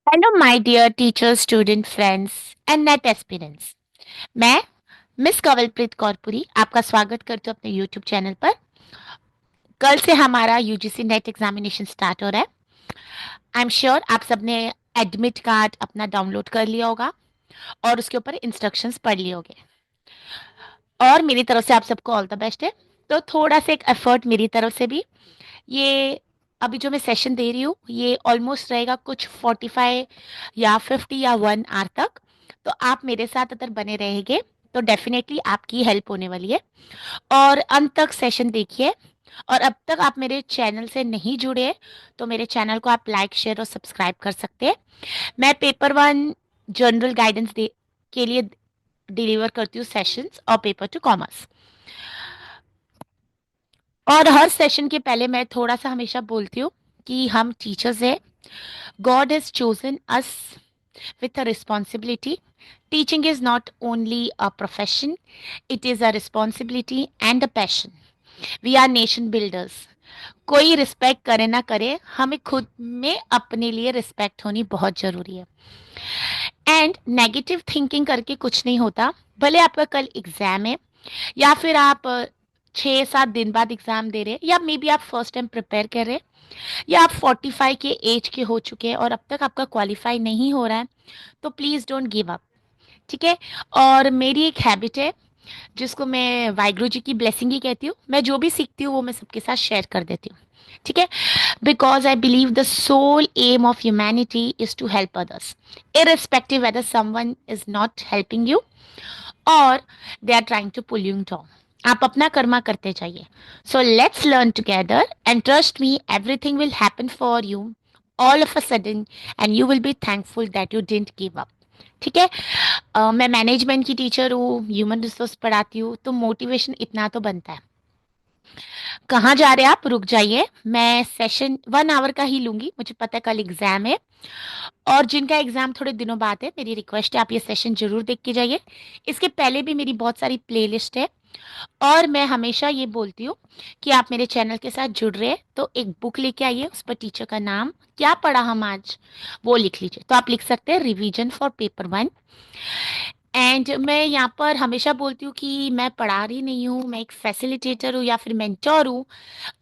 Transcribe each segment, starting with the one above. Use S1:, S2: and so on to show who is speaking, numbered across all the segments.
S1: Hello my dear teacher student friends and NET aspirants. मैं miss Kanwalpreet Kaurpuri आपका स्वागत करती हूँ अपने यूट्यूब चैनल पर। कल से हमारा यूजीसी नेट एग्जामिनेशन स्टार्ट हो रहा है। आई एम श्योर आप सबने एडमिट कार्ड अपना डाउनलोड कर लिया होगा और उसके ऊपर इंस्ट्रक्शंस पढ़ लिए होंगे। और मेरी तरफ से आप सबको ऑल द बेस्ट है। तो थोड़ा सा एक एफर्ट मेरी तरफ से भी। ये अभी जो मैं सेशन दे रही हूँ ये ऑलमोस्ट रहेगा कुछ 45 या 50 या 1 आवर तक। तो आप मेरे साथ अगर बने रहेंगे तो डेफिनेटली आपकी हेल्प होने वाली है। और अंत तक सेशन देखिए। और अब तक आप मेरे चैनल से नहीं जुड़े हैं तो मेरे चैनल को आप लाइक शेयर और सब्सक्राइब कर सकते हैं। मैं पेपर 1 जनरल गाइडेंस के लिए डिलीवर करती हूँ सेशंस और पेपर 2 कॉमर्स। और हर सेशन के पहले मैं थोड़ा सा हमेशा बोलती हूँ कि हम टीचर्स हैं। God has chosen us with a responsibility. Teaching is not only a profession, it is a responsibility and a passion. We are nation builders. कोई रिस्पेक्ट करे ना करे, हमें खुद में अपने लिए रिस्पेक्ट होनी बहुत जरूरी है। एंड नेगेटिव थिंकिंग करके कुछ नहीं होता। भले आपका कल एग्जाम है या फिर आप 6-7 दिन बाद एग्जाम दे रहे हैं या मे बी आप फर्स्ट टाइम प्रिपेयर कर रहे हैं या आप 45 के एज के हो चुके हैं और अब तक आपका क्वालिफाई नहीं हो रहा है, तो प्लीज़ डोंट गिव अप। ठीक है। और मेरी एक हैबिट है जिसको मैं वाहिगुरु जी की ब्लेसिंग ही कहती हूँ। मैं जो भी सीखती हूँ वो मैं सबके साथ शेयर कर देती हूँ। ठीक है। Because I believe the sole aim of humanity is to help others, irrespective whether someone is not helping you or they are trying to pull you down. आप अपना कर्मा करते जाइए। So let's learn together and trust me, everything will happen for you all of a sudden and you will be thankful that you didn't give up. ठीक है। मैं management की teacher हूँ, human resource पढ़ाती हूँ, तो मोटिवेशन इतना तो बनता है। कहाँ जा रहे हैं आप, रुक जाइए। मैं सेशन 1 आवर का ही लूंगी, मुझे पता है कल एग्जाम है। और जिनका एग्जाम थोड़े दिनों बाद है, मेरी रिक्वेस्ट है आप ये सेशन जरूर देख के जाइए। इसके पहले भी मेरी बहुत सारी प्लेलिस्ट है। और मैं हमेशा ये बोलती हूँ कि आप मेरे चैनल के साथ जुड़ रहे हैं तो एक बुक लेके आइए, उस पर टीचर का नाम क्या पढ़ा हम आज वो लिख लीजिए। तो आप लिख सकते हैं रिवीजन फॉर पेपर 1। एंड मैं यहाँ पर हमेशा बोलती हूँ कि मैं पढ़ा रही नहीं हूँ, मैं एक फैसिलिटेटर हूँ या फिर मेंटोर हूँ।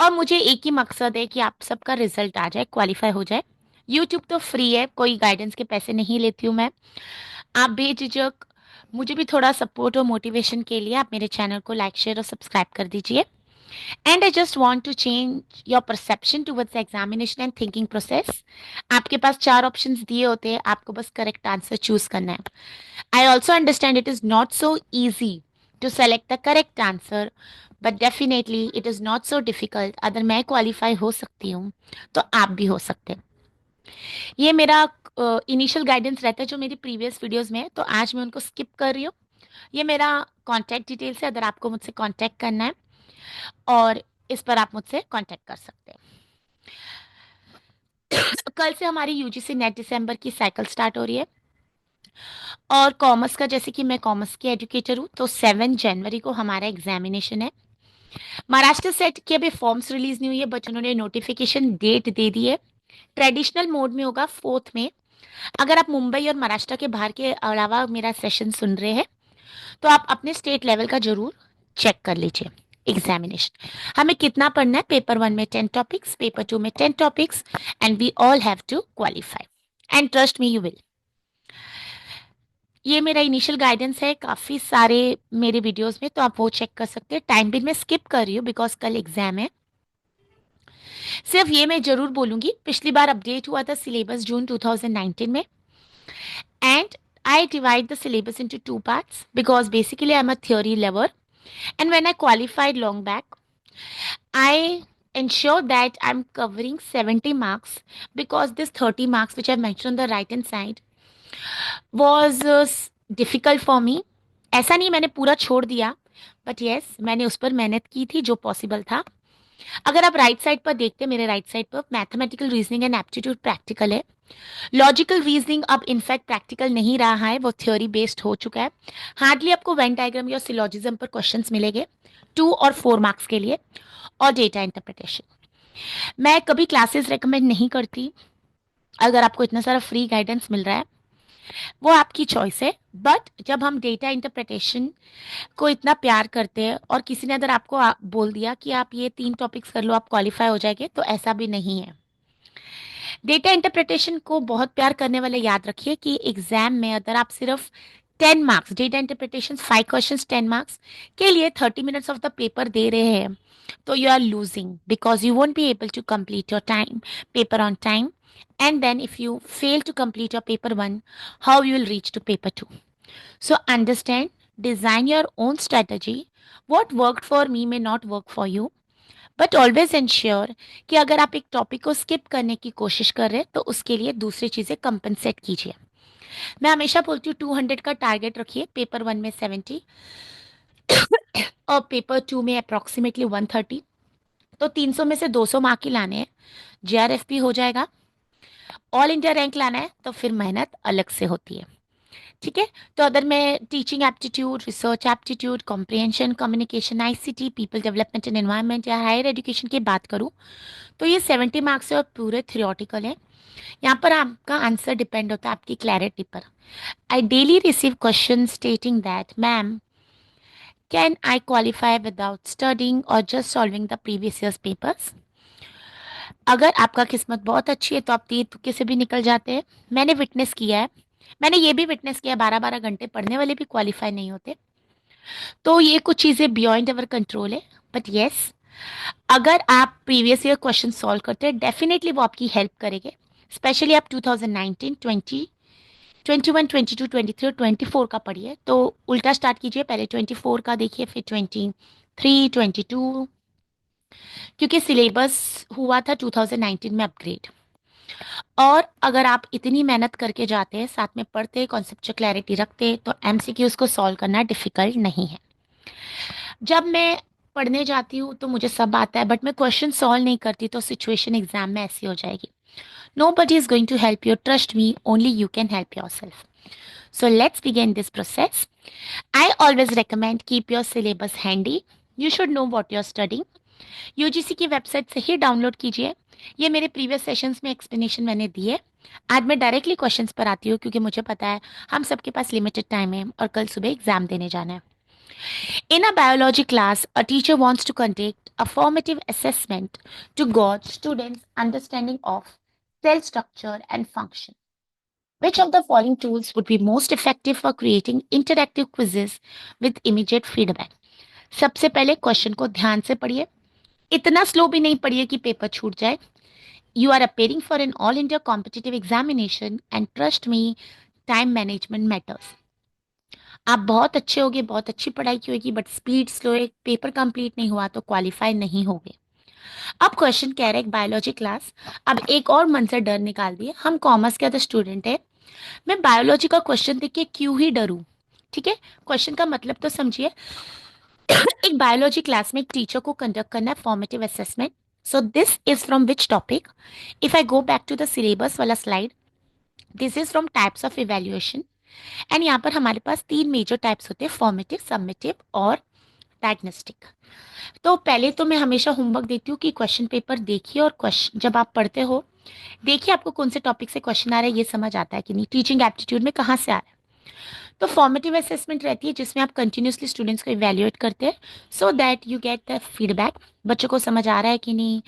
S1: और मुझे एक ही मकसद है कि आप सबका रिजल्ट आ जाए, क्वालिफाई हो जाए। यूट्यूब तो फ्री है, कोई गाइडेंस के पैसे नहीं लेती हूँ मैं। आप बेझिझक मुझे भी थोड़ा सपोर्ट और मोटिवेशन के लिए आप मेरे चैनल को लाइक शेयर और सब्सक्राइब कर दीजिए। And I just want to change your perception towards examination and thinking process. आपके पास 4 ऑप्शंस दिए होते हैं, आपको बस करेक्ट आंसर चूज करना है। I also understand it is not so easy to select the correct answer, but definitely it is not so difficult. अगर मैं क्वालिफाई हो सकती हूँ तो आप भी हो सकते हैं। ये मेरा इनिशियल गाइडेंस रहता है जो मेरी प्रीवियस वीडियोस में है, तो आज मैं उनको स्किप कर रही हूँ। ये मेरा कॉन्टैक्ट डिटेल्स है, अगर आपको मुझसे कॉन्टैक्ट करना है और इस पर आप मुझसे कॉन्टैक्ट कर सकते हैं। कल से हमारी यूजीसी नेट दिसंबर की साइकिल स्टार्ट हो रही है। और कॉमर्स का, जैसे कि मैं कॉमर्स की एजुकेटर हूँ, तो 7 जनवरी को हमारा एग्जामिनेशन है। महाराष्ट्र सेट की अभी फॉर्म्स रिलीज नहीं हुई है, बट उन्होंने नोटिफिकेशन डेट दे दी है। ट्रेडिशनल मोड में होगा 4 में। अगर आप मुंबई और महाराष्ट्र के बाहर के अलावा मेरा सेशन सुन रहे हैं तो आप अपने स्टेट लेवल का जरूर चेक कर लीजिए। एग्जामिनेशन हमें कितना पढ़ना है, पेपर 1 में 10 टॉपिक्स, पेपर 2 में 10 topics, and we all have to qualify and trust me you will. ये मेरा इनिशियल गाइडेंस है काफ़ी सारे मेरे वीडियोस में, तो आप वो चेक कर सकते हैं। टाइम भी मैं स्किप कर रही हूँ बिकॉज कल एग्जाम है। सिर्फ ये मैं जरूर बोलूंगी, पिछली बार अपडेट हुआ था सिलेबस जून 2019 में। And I divide the syllabus into 2 parts because basically I'm a theory lover. And when I qualified long back, I ensure that I'm covering 70 marks because this 30 marks, which I mentioned on the right hand side, was difficult for me. ऐसा नहीं मैंने पूरा छोड़ दिया, but yes मैंने उस पर मेहनत की थी जो पॉसिबल था। अगर आप राइट साइड पर देखते हैं, मेरे राइट साइड पर mathematical reasoning and aptitude practical है। लॉजिकल रीजनिंग अब इनफैक्ट प्रैक्टिकल नहीं रहा है, वो थ्योरी बेस्ड हो चुका है। हार्डली आपको वेन डायग्राम या सिलॉजिज्म पर क्वेश्चंस मिलेंगे 2 और 4 मार्क्स के लिए, और डेटा इंटरप्रिटेशन। मैं कभी क्लासेस रेकमेंड नहीं करती अगर आपको इतना सारा फ्री गाइडेंस मिल रहा है वो आपकी चॉइस है, बट जब हम डेटा इंटरप्रिटेशन को इतना प्यार करते हैं और किसी ने अगर आपको बोल दिया कि आप ये 3 टॉपिक्स कर लो आप क्वालिफाई हो जाएंगे, तो ऐसा भी नहीं है। डेटा इंटरप्रिटेशन को बहुत प्यार करने वाले याद रखिए कि एग्जाम में अगर आप सिर्फ 10 marks, data interpretation 5 questions 10 marks के लिए 30 मिनट्स ऑफ द पेपर दे रहे हैं, तो you are losing because you won't be able to complete your time paper on time, and then if you fail to complete your paper 1, how you will reach to paper 2. So understand, design your own strategy. What worked for me may not work for you, but always ensure कि अगर आप एक topic को skip करने की कोशिश कर रहे हैं तो उसके लिए दूसरी चीजें कंपनसेट कीजिए। मैं हमेशा बोलती हूँ 200 का टारगेट रखिए, पेपर 1 में 70 और पेपर 2 में अप्रोक्सीमेटली 130, तो 300 में से 200 मार्क ही लाने हैं। जेआरएफ हो जाएगा, ऑल इंडिया रैंक लाना है तो फिर मेहनत अलग से होती है। ठीक है, तो अगर मैं teaching aptitude, research aptitude, comprehension, communication, ICT, people development and environment या हायर एजुकेशन की बात करूँ तो ये 70 मार्क्स है और पूरे थ्योरेटिकल है। यहाँ पर आपका आंसर डिपेंड होता है आपकी क्लैरिटी पर। I daily receive question stating that ma'am can I qualify without studying और just solving the previous years papers. अगर आपका किस्मत बहुत अच्छी है तो आप तीर तुक्के से भी निकल जाते हैं। मैंने विटनेस किया है, मैंने ये भी विटनेस किया 12-12 घंटे पढ़ने वाले भी क्वालिफाई नहीं होते। तो ये कुछ चीज़ें बियॉन्ड अवर कंट्रोल है, बट येस अगर आप प्रीवियस ईयर क्वेश्चन सॉल्व करते हैं डेफिनेटली वो आपकी हेल्प करेंगे। स्पेशली आप 2019, 20, 21, 22, 23 और 24 का पढ़िए, तो उल्टा स्टार्ट कीजिए, पहले 24 का देखिए फिर 23, 22, क्योंकि सिलेबस हुआ था 2019 में अपग्रेड। और अगर आप इतनी मेहनत करके जाते हैं, साथ में पढ़ते, कॉन्सेप्चुअल क्लैरिटी रखते, तो एमसीक्यूज को सॉल्व करना डिफिकल्ट नहीं है। जब मैं पढ़ने जाती हूँ तो मुझे सब आता है, बट मैं क्वेश्चन सॉल्व नहीं करती तो सिचुएशन एग्जाम में ऐसी हो जाएगी। Nobody is going to help you, trust me, only you can help yourself. So let's begin this process. I always recommend keep your syllabus handy. You should know what you're studying. UGC की website से ही download कीजिए। ये मेरे previous sessions में explanation मैंने दिए। आज मैं डायरेक्टली क्वेश्चंस पर आती हूँ क्योंकि मुझे पता है हम सबके पास लिमिटेड टाइम है और कल सुबह एग्जाम देने जाना है। In a biology class, a teacher wants to conduct a formative assessment to gauge students' understanding of cell structure and function. Which of the following tools would be most effective for creating interactive quizzes with immediate feedback? सबसे पहले question को ध्यान से पढ़िए, इतना slow भी नहीं पढ़िए कि पेपर छूट जाए। You are appearing for an all India competitive examination and trust me, time management matters. आप बहुत अच्छे होगे, बहुत अच्छी पढ़ाई की होगी, बट स्पीड स्लो है, पेपर कंप्लीट नहीं हुआ तो क्वालिफाई नहीं होगे। अब क्वेश्चन कह रहे हैं बायोलॉजी क्लास। अब एक और मन से डर निकाल दिए, हम कॉमर्स के तो स्टूडेंट है, मैं बायोलॉजी का क्वेश्चन देख के क्यों ही डरूं। ठीक है, क्वेश्चन का मतलब तो समझिए। एक बायोलॉजी क्लास में एक टीचर को कंडक्ट करना है formative assessment. So this is from which topic? If I go back to the syllabus वाला slide, this is from types of evaluation. And यहाँ पर हमारे पास 3 मेजर टाइप्स होते हैं, फॉर्मेटिव, सबमिटिव और डायग्नोस्टिक। तो पहले तो मैं हमेशा होमवर्क देती हूँ कि क्वेश्चन पेपर देखिए और क्वेश्चन जब आप पढ़ते हो देखिए आपको कौन से टॉपिक से क्वेश्चन आ रहा है, ये समझ आता है कि नहीं, टीचिंग एप्टीट्यूड में कहाँ से आ रहा है। तो फॉर्मेटिव असेसमेंट रहती है जिसमें आप कंटिन्यूसली स्टूडेंट्स को इवेल्युएट करते हैं so that you get the feedback, बच्चों को समझ आ रहा है कि नहीं,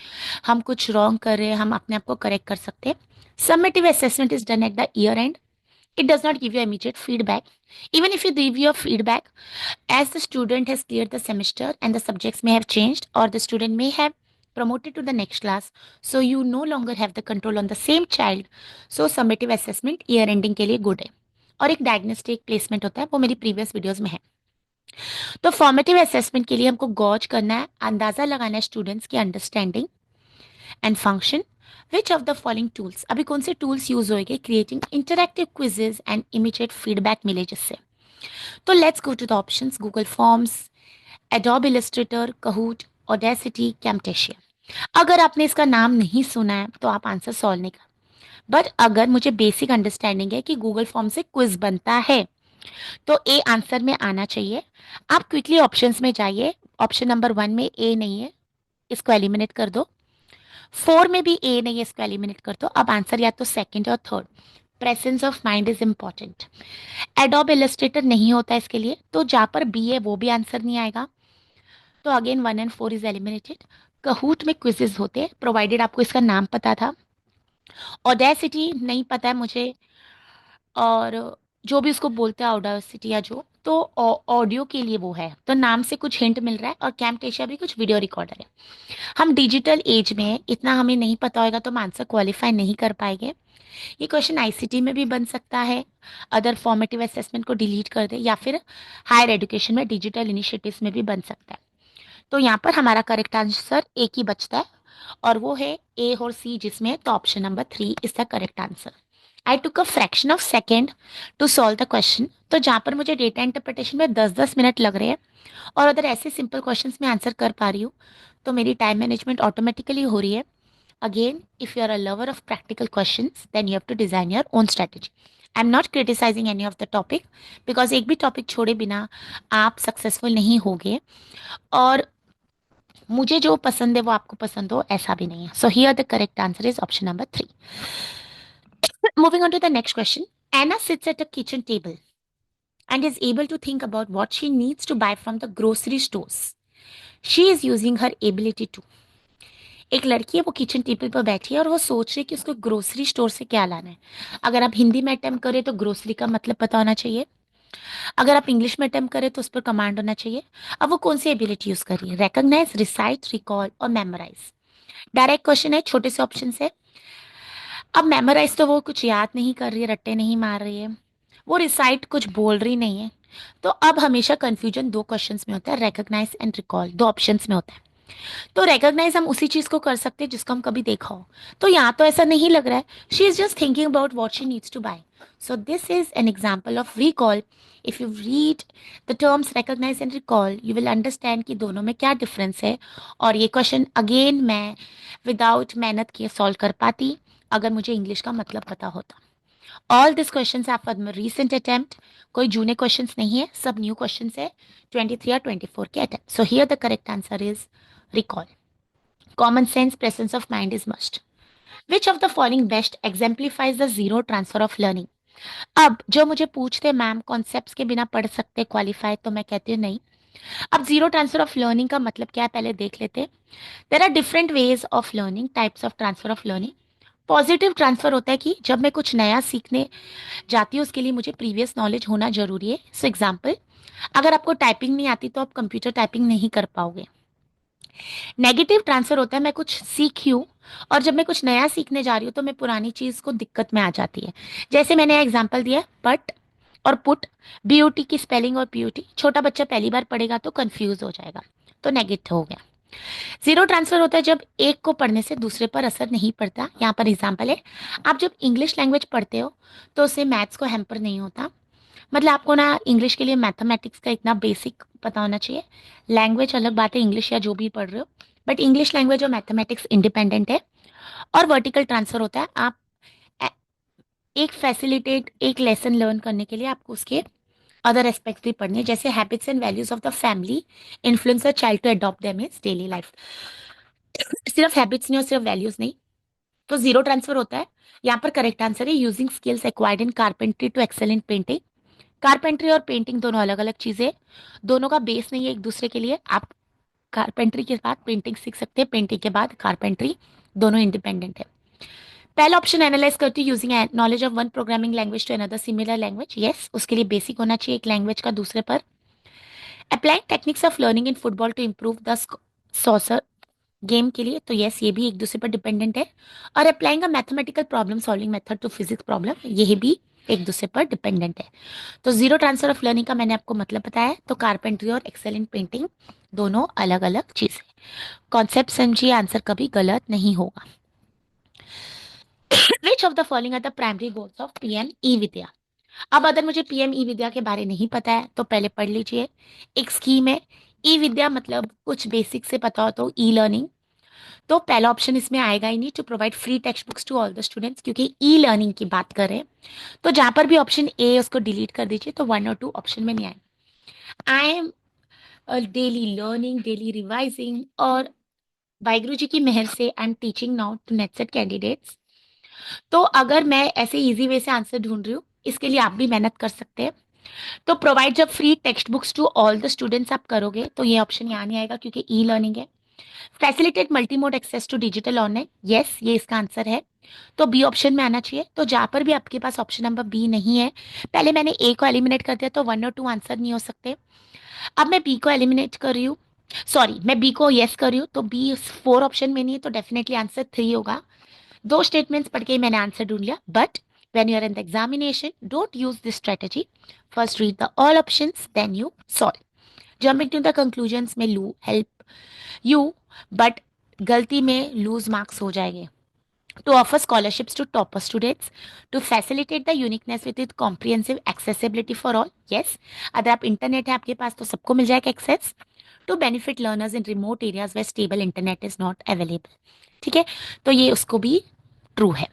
S1: हम कुछ रॉन्ग कर रहे हैं, हम अपने आप को करेक्ट कर सकते हैं। Submissive assessment is done at the year and. It does not give you immediate feedback. Even if you give your feedback, as the student has cleared the semester and the subjects may have changed or the student may have promoted to the next class, so you no longer have the control on the same child. So summative assessment year ending के लिए good है। और एक diagnostic placement होता है, वो मेरी previous videos में है। तो फॉर्मेटिव असेसमेंट के लिए हमको गॉज करना है, अंदाजा लगाना है स्टूडेंट्स की understanding and function. Which of the following tools, अभी कौन से टूल्स यूज होंगे creating interactive quizzes and immediate feedback मिले जिससे। तो let's go to the options, Google Forms, Adobe Illustrator, Kahoot, Audacity, Camtasia. अगर आपने इसका नाम नहीं सुना है तो आप आंसर सॉल्व नहीं कर, बट अगर मुझे बेसिक अंडरस्टैंडिंग है कि गूगल फॉर्म से क्विज बनता है तो ए आंसर में आना चाहिए। आप क्विकली ऑप्शंस में जाइए, ऑप्शन नंबर 1 में ए नहीं है, इसको एलिमिनेट कर दो। 4 में भी ए नहीं है, इसको एलिमिनेट कर दो। अब आंसर या तो सेकंड और third. Presence of mind is important. Adobe Illustrator नहीं होता इसके लिए, तो जहां पर बी है वो भी आंसर नहीं आएगा। तो अगेन 1 एंड 4 इज एलिमिनेटेड। कहूट में क्विजेज होते हैं, प्रोवाइडेड आपको इसका नाम पता था। ऑडेसिटी नहीं पता है मुझे, और जो भी उसको बोलते हैं ऑडेसिटी या जो, तो ऑडियो के लिए वो है, तो नाम से कुछ हिंट मिल रहा है। और कैम्टेशिया भी कुछ वीडियो रिकॉर्डर है। हम डिजिटल एज में हैं, इतना हमें नहीं पता होगा तो हम आंसर क्वालिफाई नहीं कर पाएंगे। ये क्वेश्चन आईसीटी में भी बन सकता है, अदर फॉर्मेटिव असेसमेंट को डिलीट कर दे, या फिर हायर एजुकेशन में डिजिटल इनिशिएटिव्स में भी बन सकता है। तो यहाँ पर हमारा करेक्ट आंसर एक ही बचता है, और वो है ए और सी जिसमें, तो option number 3 is the correct answer. I took a fraction of second to solve the question. तो जहाँ पर मुझे डेटा इंटरप्रिटेशन में 10-10 मिनट लग रहे हैं, और अगर ऐसे सिंपल क्वेश्चंस में आंसर कर पा रही हूँ, तो मेरी टाइम मैनेजमेंट ऑटोमेटिकली हो रही है। Again, if you are a lover of practical questions, then you have to design your own strategy. I am not criticising any of the topic, because एक भी टॉपिक छोड़े बिना आप सक्सेसफुल नहीं होगे, और मुझे जो पसंद है वो आपको पसंद हो ऐसा भी नहीं है। सो here the correct answer is option number 3। Moving on to the next question. Anna sits at a kitchen table and is able to think about what she needs to buy from the grocery stores. She is using her ability to. एक लड़की है, वो kitchen table पर बैठी है और वो सोच रही है कि उसको ग्रोसरी स्टोर से क्या लाना है। अगर आप हिंदी में अटेम्प्ट करें तो ग्रोसरी का मतलब पता होना चाहिए। अगर आप इंग्लिश में अटेम्प्ट करें तो उस पर कमांड होना चाहिए। अब वो कौन सी एबिलिटी यूज कर रही है? रिकॉग्नाइज, रिसाइट, रिकॉल और मेमोराइज। डायरेक्ट क्वेश्चन है, छोटे से ऑप्शन है। अब मेमोराइज तो वो कुछ याद नहीं कर रही है, रट्टे नहीं मार रही है। वो रिसाइट कुछ बोल रही नहीं है। तो अब हमेशा कंफ्यूजन दो क्वेश्चंस में होता है, रिकॉग्नाइज एंड रिकॉल, दो ऑप्शंस में होता है। तो रिकॉग्नाइज हम उसी चीज को कर सकते हैं जिसको हम कभी देखा हो। तो यहाँ तो ऐसा नहीं लग रहा है। She is just thinking about what she needs to buy. So this is an example of recall. If you read the terms recognise and recall, you will understand कि दोनों में क्या डिफरेंस है। और ये क्वेश्चन अगेन मैं without मेहनत किए सॉल्व कर पाती, अगर मुझे इंग्लिश का मतलब पता होता। All this question are from recent attempt. कोई जूने क्वेश्चन नहीं है, सब न्यू क्वेश्चन है, 23 या 24 के attempt. So here the correct answer is recall. Common sense, presence of mind is must. Which of the following best exemplifies the zero transfer of learning? अब जो मुझे पूछते मैम कॉन्सेप्ट्स के बिना पढ़ सकते क्वालिफाई, तो मैं कहती हूँ नहीं। अब जीरो ट्रांसफर ऑफ लर्निंग का मतलब क्या है पहले देख लेते हैं। There are different ways of learning, types of transfer of learning. Positive transfer होता है कि जब मैं कुछ नया सीखने जाती हूँ उसके लिए मुझे प्रीवियस नॉलेज होना जरूरी है। सो एग्जाम्पल, अगर आपको टाइपिंग नहीं आती तो आप कंप्यूटर टाइपिंग नहीं कर पाओगे। नेगेटिव ट्रांसफर होता है मैं कुछ सीखी हूँ, और जब मैं कुछ नया सीखने जा रही हूँ तो मैं पुरानी चीज को दिक्कत में आ जाती है। जैसे मैंने एग्जाम्पल दिया बट और पुट, बीओटी की स्पेलिंग और पीओटी, छोटा बच्चा पहली बार पढ़ेगा तो कंफ्यूज हो जाएगा, तो नेगेटिव हो गया। जीरो ट्रांसफर होता है जब एक को पढ़ने से दूसरे पर असर नहीं पड़ता। यहाँ पर एग्जाम्पल है, आप जब इंग्लिश लैंग्वेज पढ़ते हो तो उससे मैथ्स को हैम्पर नहीं होता। मतलब आपको ना इंग्लिश के लिए मैथमेटिक्स का इतना बेसिक पता होना चाहिए। लैंग्वेज अलग बात है, इंग्लिश या जो भी पढ़ रहे हो, बट इंग्लिश लैंग्वेज और मैथमेटिक्स इंडिपेंडेंट है। और वर्टिकल ट्रांसफर होता है, आप ए- एक फैसिलिटेट एक लेसन लर्न करने के लिए आपको उसके अदर एस्पेक्ट्स भी पढ़ने हैं, जैसे habits and values of the family influence a child to adopt them in daily life. सिर्फ हैबिट्स नहीं और सिर्फ वैल्यूज नहीं। तो जीरो ट्रांसफर होता है। यहाँ पर करेक्ट आंसर है using skills acquired in carpentry to excel in painting. Carpentry और पेंटिंग दोनों अलग अलग चीजें, दोनों का बेस नहीं है एक दूसरे के लिए। आप कारपेंट्री के बाद पेंटिंग सीख सकते हैं, पेंटिंग के बाद कारपेंट्री, दोनों इंडिपेंडेंट है। पहला ऑप्शन एनालाइज करती हूँ using knowledge of one programming language to another similar language. Yes, उसके लिए बेसिक होना चाहिए एक लैंग्वेज का दूसरे पर। Applying techniques of learning in football to improve the soccer game के लिए, तो यस ये भी एक दूसरे पर डिपेंडेंट है। और applying a mathematical problem solving method to physics problem, ये भी एक दूसरे पर डिपेंडेंट है। तो जीरो ट्रांसफर ऑफ लर्निंग का मैंने आपको मतलब बताया, तो कारपेंट्री और एक्सेलेंट पेंटिंग दोनों अलग अलग चीजें। कॉन्सेप्ट समझिए, आंसर कभी गलत नहीं होगा। Which of the following are the primary goals of PM e Vidya? अब अगर मुझे पीएम ई विद्या के बारे नहीं पता है तो पहले पढ़ लीजिए। एक स्कीम है, ई विद्या मतलब कुछ बेसिक से पता हो तो ई लर्निंग। तो पहला ऑप्शन इसमें आएगा ही नहीं, to provide free text books to all the students, क्योंकि ई लर्निंग की बात करें तो जहां पर भी ऑप्शन ए है उसको डिलीट कर दीजिए, तो 1 और 2 ऑप्शन में नहीं आएगा। I am daily learning, daily revising और वाहिगुरु जी की मेहर से I am teaching now to NET SET candidates. तो अगर मैं ऐसे इजी वे से आंसर ढूंढ रही हूँ, इसके लिए आप भी मेहनत कर सकते हैं। तो प्रोवाइड जब free text books to all the students आप करोगे तो ये ऑप्शन यहाँ नहीं आएगा क्योंकि ई लर्निंग है। Facilitate multi mode access to digital online, yes ये इसका आंसर है। तो बी ऑप्शन में आना चाहिए। तो जहां पर भी आपके पास ऑप्शन नंबर बी नहीं है, पहले मैंने ए को एलिमिनेट कर दिया तो 1 और 2 आंसर नहीं हो सकते। अब मैं बी को एलिमिनेट कर रही हूँ, सॉरी मैं बी को यस कर रही हूँ, तो बी 4 ऑप्शन में नहीं है तो डेफिनेटली आंसर 3 होगा। दो स्टेटमेंट्स पढ़ के ही मैंने आंसर ढूंढ लिया। But when you are in the examination, don't use this strategy. First read the all options, then you solve. Jumping to the conclusions may help you, but गलती में lose marks हो जाएंगे। To offer scholarships to topper students, to facilitate the uniqueness with it comprehensive accessibility for all, yes। अगर आप internet है आपके पास तो सबको मिल जाएगा access. To benefit learners in remote areas where stable internet is not available, ठीक है, तो ये उसको भी ट्रू है।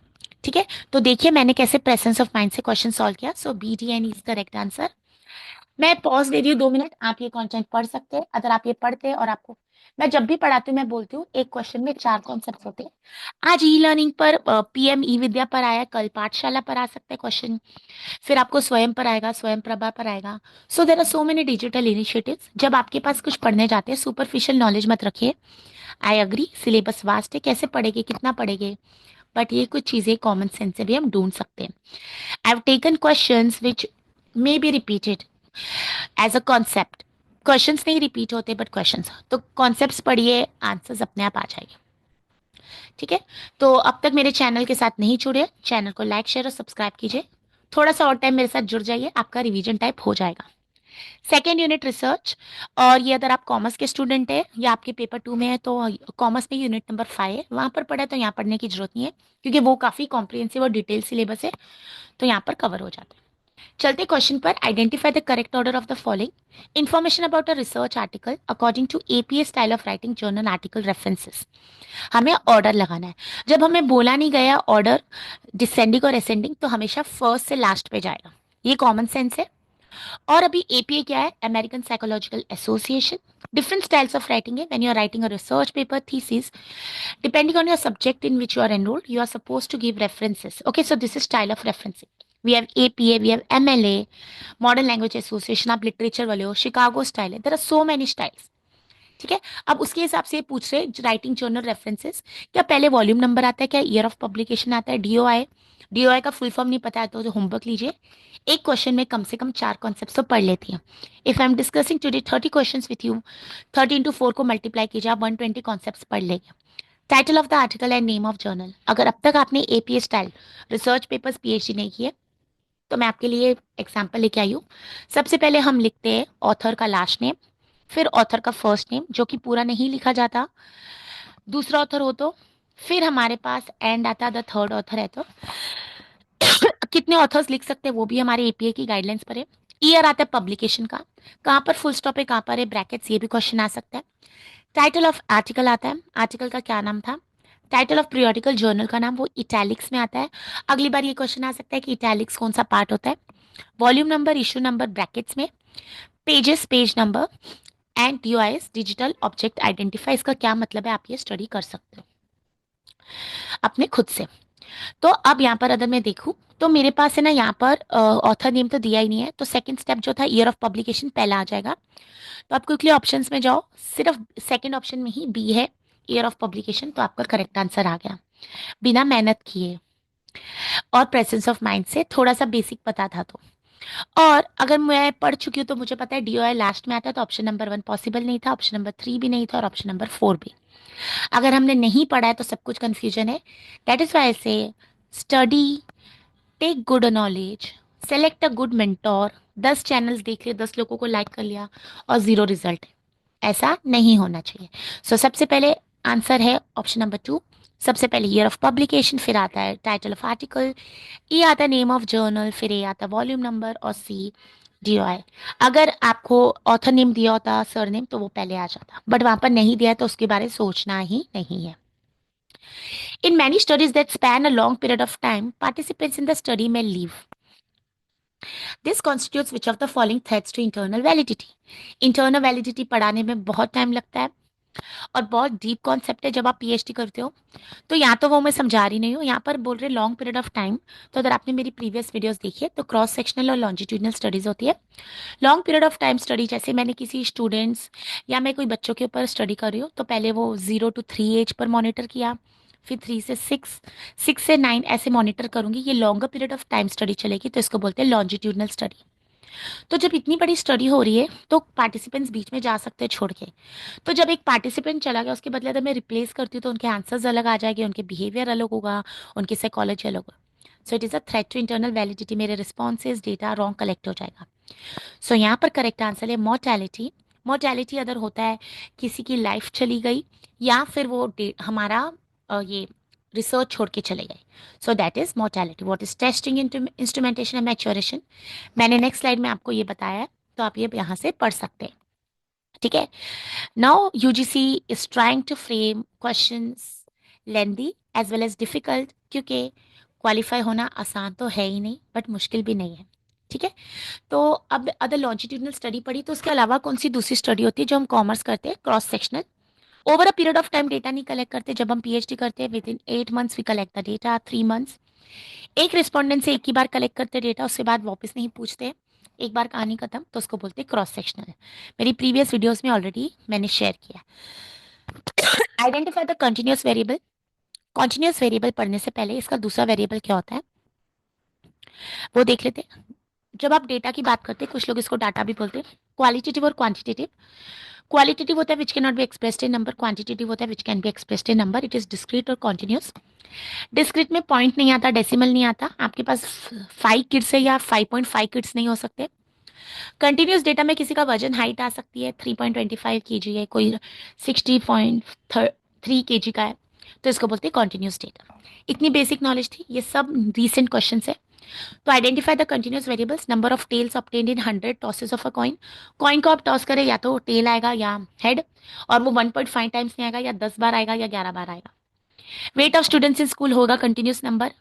S1: ठीक है, तो देखिए मैंने कैसे प्रेजेंस ऑफ माइंड से क्वेश्चन सॉल्व किया। So B D N is correct answer. मैं पॉज दे रही हूँ 2 मिनट, आप ये कंटेंट पढ़ सकते हैं। अगर आप ये पढ़ते हैं और आपको, मैं जब भी पढ़ाती हूँ मैं बोलती हूँ एक क्वेश्चन में 4 कॉन्सेप्ट होते हैं। आज ई लर्निंग पर पीएम ई विद्या पर आया, कल पाठशाला पर आ सकते हैं क्वेश्चन, फिर आपको स्वयं पर आएगा, स्वयं प्रभा पर आएगा। So there are so many digital initiatives. जब आपके पास कुछ पढ़ने जाते हैं सुपरफिशियल नॉलेज मत रखिए। आई अग्री सिलेबस वास्ट है, कैसे पढ़ेंगे कितना पढ़ेंगे, बट ये कुछ चीजें कॉमन सेंस से भी हम ढूंढ सकते हैं। I have taken questions which may be repeated as a concept. Questions नहीं रिपीट होते बट क्वेश्चंस, तो कॉन्सेप्ट्स पढ़िए, आंसर्स अपने आप आ जाएंगे। ठीक है, तो अब तक मेरे चैनल के साथ नहीं जुड़े, चैनल को लाइक शेयर और सब्सक्राइब कीजिए। थोड़ा सा और टाइम मेरे साथ जुड़ जाइए, आपका रिवीजन टाइप हो जाएगा। सेकेंड यूनिट रिसर्च, और ये अगर आप कॉमर्स के स्टूडेंट है या आपके पेपर 2 में है तो कॉमर्स में यूनिट नंबर 5 है, वहां पर पढ़े तो यहाँ पढ़ने की जरूरत नहीं है क्योंकि वो काफी कॉम्प्रिहेंसिव और डिटेल सिलेबस है, तो यहाँ पर कवर हो जाता है। चलते क्वेश्चन पर। Identify the correct order of the following information about a research article according to APA style of writing journal article references. हमें ऑर्डर लगाना है। जब हमें बोला नहीं गया ऑर्डर डिसेंडिंग और असेंडिंग तो हमेशा फर्स्ट से लास्ट पे जाएगा, ये कॉमन सेंस है। और अभी एपीए क्या है, American psychological association. Different styles of writing है। When you are writing a research paper thesis, depending on your subject in which you are enrolled, you are supposed to give references. Okay, so this is style of referencing. We have APA, we have MLA, Modern Language Association, आप literature वाले हो, Chicago style है, there are so many styles. ठीक है, अब उसके हिसाब से पूछ रहे राइटिंग जर्नल रेफरेंसेस, क्या पहले वॉल्यूम नंबर आता है, क्या ईयर ऑफ पब्लिकेशन आता है, डीओआई। डीओआई का फुल फॉर्म नहीं पता है तो होमवर्क लीजिए। एक क्वेश्चन में कम से कम 4 कॉन्सेप्ट तो पढ़ लेती हैं। If I am discussing today 30 question with you, 30 × 4 को मल्टीप्लाई कीजिए, आप 120 कॉन्सेप्ट पढ़ लेंगे। Title of the article and name of journal. अगर अब तक आपने APA style research papers PhD नहीं किए तो मैं आपके लिए एग्जाम्पल लेके आई हूँ। सबसे पहले हम लिखते हैं ऑथर का लास्ट नेम, फिर ऑथर का फर्स्ट नेम जो कि पूरा नहीं लिखा जाता, दूसरा ऑथर हो तो, फिर हमारे पास एंड आता, द थर्ड ऑथर है तो कितने ऑथर्स लिख सकते हैं वो भी हमारे एपीए की गाइडलाइंस पर है। ईयर आता है पब्लिकेशन का, कहाँ पर फुल स्टॉप है कहाँ पर है ब्रैकेट्स, ये भी क्वेश्चन आ सकता है। टाइटल ऑफ आर्टिकल आता है, आर्टिकल का क्या नाम था। टाइटल ऑफ पीरियोडिकल जर्नल का नाम, वो इटैलिक्स में आता है। अगली बार ये क्वेश्चन आ सकता है कि इटैलिक्स कौन सा पार्ट होता है। Volume number, issue number brackets में, pages page number, and UIS digital object identify, इसका क्या मतलब है आप ये स्टडी कर सकते हो अपने खुद से। तो अब यहाँ पर अगर मैं देखूं तो मेरे पास है ना, यहाँ पर ऑथर नेम तो दिया ही नहीं है, तो सेकंड स्टेप जो था ईयर ऑफ पब्लिकेशन पहला आ जाएगा। तो आप क्विकली ऑप्शंस में जाओ, सिर्फ सेकंड ऑप्शन में ही बी है ईयर ऑफ पब्लिकेशन, तो आपका करेक्ट आंसर आ गया बिना मेहनत किए और प्रेजेंस ऑफ माइंड से, थोड़ा सा बेसिक पता था तो। और अगर मैं पढ़ चुकी हूँ तो मुझे पता है डीओआई लास्ट में आता है, तो ऑप्शन नंबर 1 पॉसिबल नहीं था, ऑप्शन नंबर 3 भी नहीं था और ऑप्शन नंबर 4 भी। अगर हमने नहीं पढ़ा है तो सब कुछ कंफ्यूजन है। That is why say study, take good knowledge, select a good mentor. 10 channels देख लिए, 10 लोगों को लाइक कर लिया और 0 रिजल्ट, ऐसा नहीं होना चाहिए। सो सबसे पहले आंसर है ऑप्शन नंबर 2। सबसे पहले ईयर ऑफ पब्लिकेशन, फिर आता है टाइटल ऑफ आर्टिकल, ई आता है नेम ऑफ जर्नल, फिर ए आता है वॉल्यूम नंबर और सी डीओआई। अगर आपको ऑथर नेम दिया होता सर नेम तो वो पहले आ जाता, बट वहां पर नहीं दिया है तो उसके बारे में सोचना ही नहीं है। In many studies that span a long period of time, participants in the study may leave. This constitutes which of the following threats to internal validity? Internal validity पढ़ाने में बहुत टाइम लगता है। और बहुत डीप कॉन्सेप्ट है। जब आप पीएचडी करते हो तो यहाँ तो वो मैं समझा रही नहीं हूँ, यहाँ पर बोल रहे लॉन्ग पीरियड ऑफ टाइम। तो अगर आपने मेरी प्रीवियस वीडियोस देखी है तो क्रॉस सेक्शनल और लॉन्जिट्यूडनल स्टडीज होती है। Long period of time study जैसे मैंने किसी स्टूडेंट्स या मैं कोई बच्चों के ऊपर स्टडी कर रही हूँ तो पहले वो 0 to 3 एज पर मॉनिटर किया, फिर 3 से 6, 6 से 9 ऐसे मॉनिटर करूंगी। ये longer period of time study चलेगी तो इसको बोलते हैं लॉन्जिट्यूडनल स्टडी। तो जब इतनी बड़ी स्टडी हो रही है तो पार्टिसिपेंट्स बीच में जा सकते हैं छोड़ के। तो जब एक पार्टिसिपेंट चला गया उसके बदले अगर मैं रिप्लेस करती हूँ तो उनके आंसर्स अलग आ जाएंगे, उनके बिहेवियर अलग होगा, उनकी साइकोलॉजी अलग होगा। So it is a threat to internal validity, मेरे रिस्पॉन्सेज डेटा रॉन्ग कलेक्ट हो जाएगा। सो यहाँ पर करेक्ट आंसर है मोर्टैलिटी। मोर्टैलिटी अदर होता है किसी की लाइफ चली गई या फिर वो हमारा ये रिसर्च छोड़ के चले गए। So that is mortality. What is testing instrumentation and maturation, मैंने नेक्स्ट स्लाइड में आपको ये बताया है तो आप ये यहाँ से पढ़ सकते हैं। ठीक है। Now UGC is trying to frame questions lengthy as well as difficult, क्योंकि क्वालिफाई होना आसान तो है ही नहीं बट मुश्किल भी नहीं है। ठीक है। तो अब अदर लॉन्जिट्यूडनल स्टडी पढ़ी तो उसके अलावा कौन सी दूसरी स्टडी होती है जो हम कॉमर्स करते हैं, cross sectional. Over a period of time data नहीं कलेक्ट करते। जब हम पीएचडी करते हैं within 8 months we collect the data, 3 months. एक रिस्पॉन्डेंट से एक ही बार कलेक्ट करते डेटा, उसके बाद वापस नहीं पूछते, एक बार कहानी खत्म, तो उसको बोलते हैं क्रॉस सेक्शनल। मेरी प्रीवियस वीडियोस में ऑलरेडी मैंने शेयर किया। Identify the continuous variable. Continuous variable पढ़ने से पहले इसका दूसरा वेरिएबल क्या होता है वो देख लेते हैं। जब आप डेटा की बात करते हैं कुछ लोग इसको डाटा भी बोलते हैं, क्वालिटेटिव और क्वांटिटेटिव। क्वालिटेटिव होता है which can not be expressed in number, quantitative होता है which can be expressed in number. It is discrete और कॉन्टिन्यूस। डिस्क्रीट में पॉइंट नहीं आता, डेसिमल नहीं आता, आपके पास 5 किड्स है या 5.5 किड्स नहीं हो सकते। कंटिन्यूस डेटा में किसी का वजन हाइट आ सकती है 3.25 kg है, कोई 60.3 kg का है, तो इसको बोलते हैं कॉन्टिन्यूस डेटा। इतनी बेसिक नॉलेज थी, ये सब रीसेंट क्वेश्चन है। तो identify the continuous variables, number of tails obtained in 100 tosses of a coin. Coin को आप टॉस करें या तो टेल आएगा या हेड, और वो 1.5 टाइम्स नहीं आएगा, या 10 बार आएगा या 11 बार आएगा। Weight of students in school होगा कंटिन्यूस नंबर,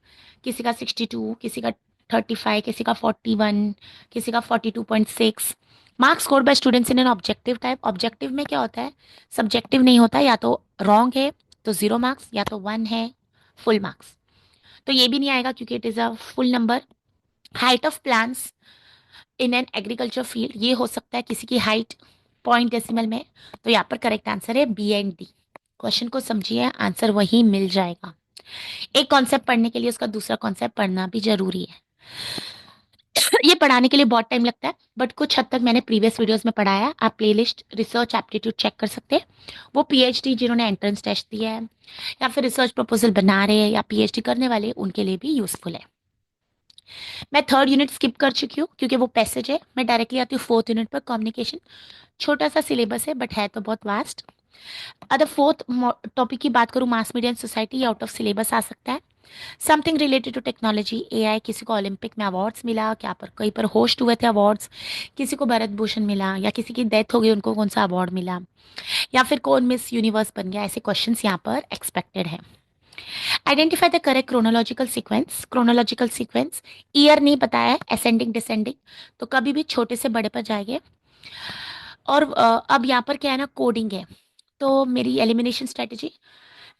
S1: किसी का 62, किसी का 35, किसी का 41, किसी का 42.6। Marks score bye students in an objective type. Objective में क्या होता है, सब्जेक्टिव नहीं होता, या तो रॉन्ग है तो 0 मार्क्स, या तो 1 है फुल मार्क्स। तो ये भी नहीं आएगा क्योंकि it is a full number. Height of plants in an agriculture field, ये हो सकता है किसी की हाइट पॉइंट डेसिमल में। तो यहाँ पर करेक्ट आंसर है बी एंड डी। क्वेश्चन को समझिए, आंसर वही मिल जाएगा। एक कॉन्सेप्ट पढ़ने के लिए उसका दूसरा कॉन्सेप्ट पढ़ना भी जरूरी है। ये पढ़ाने के लिए बहुत टाइम लगता है बट कुछ हद तक मैंने प्रीवियस वीडियोस में पढ़ाया है। आप प्लेलिस्ट रिसर्च एप्टीट्यूड चेक कर सकते हैं। वो पीएचडी जिन्होंने एंट्रेंस टेस्ट दिया है या फिर रिसर्च प्रपोजल बना रहे हैं या पीएचडी करने वाले, उनके लिए भी यूजफुल है। मैं 3rd यूनिट स्किप कर चुकी हूँ क्योंकि वो पैसेज है। मैं डायरेक्टली आती हूँ 4th यूनिट पर, कम्युनिकेशन। छोटा सा सिलेबस है बट है तो बहुत वास्ट। अगर 4th टॉपिक की बात करूँ, mass media and society, out of syllabus आ सकता है। Something related to technology, AI, किसी को ओलंपिक में अवार्ड्स मिला, क्या पर कहीं पर होस्ट हुए थे अवार्ड्स, किसी को भारत भूषण मिला, या किसी की डेथ हो गई उनको कौन सा अवार्ड मिला, या फिर कौन मिस यूनिवर्स बन गया, ऐसे क्वेश्चंस यहाँ पर एक्सपेक्टेड है। Identify the correct chronological sequence. Chronological sequence year नहीं पता है, असेंडिंग डिसेंडिंग, तो कभी भी छोटे से बड़े पर जाएंगे। और अब यहाँ पर क्या है ना, कोडिंग है। तो मेरी एलिमिनेशन स्ट्रेटेजी,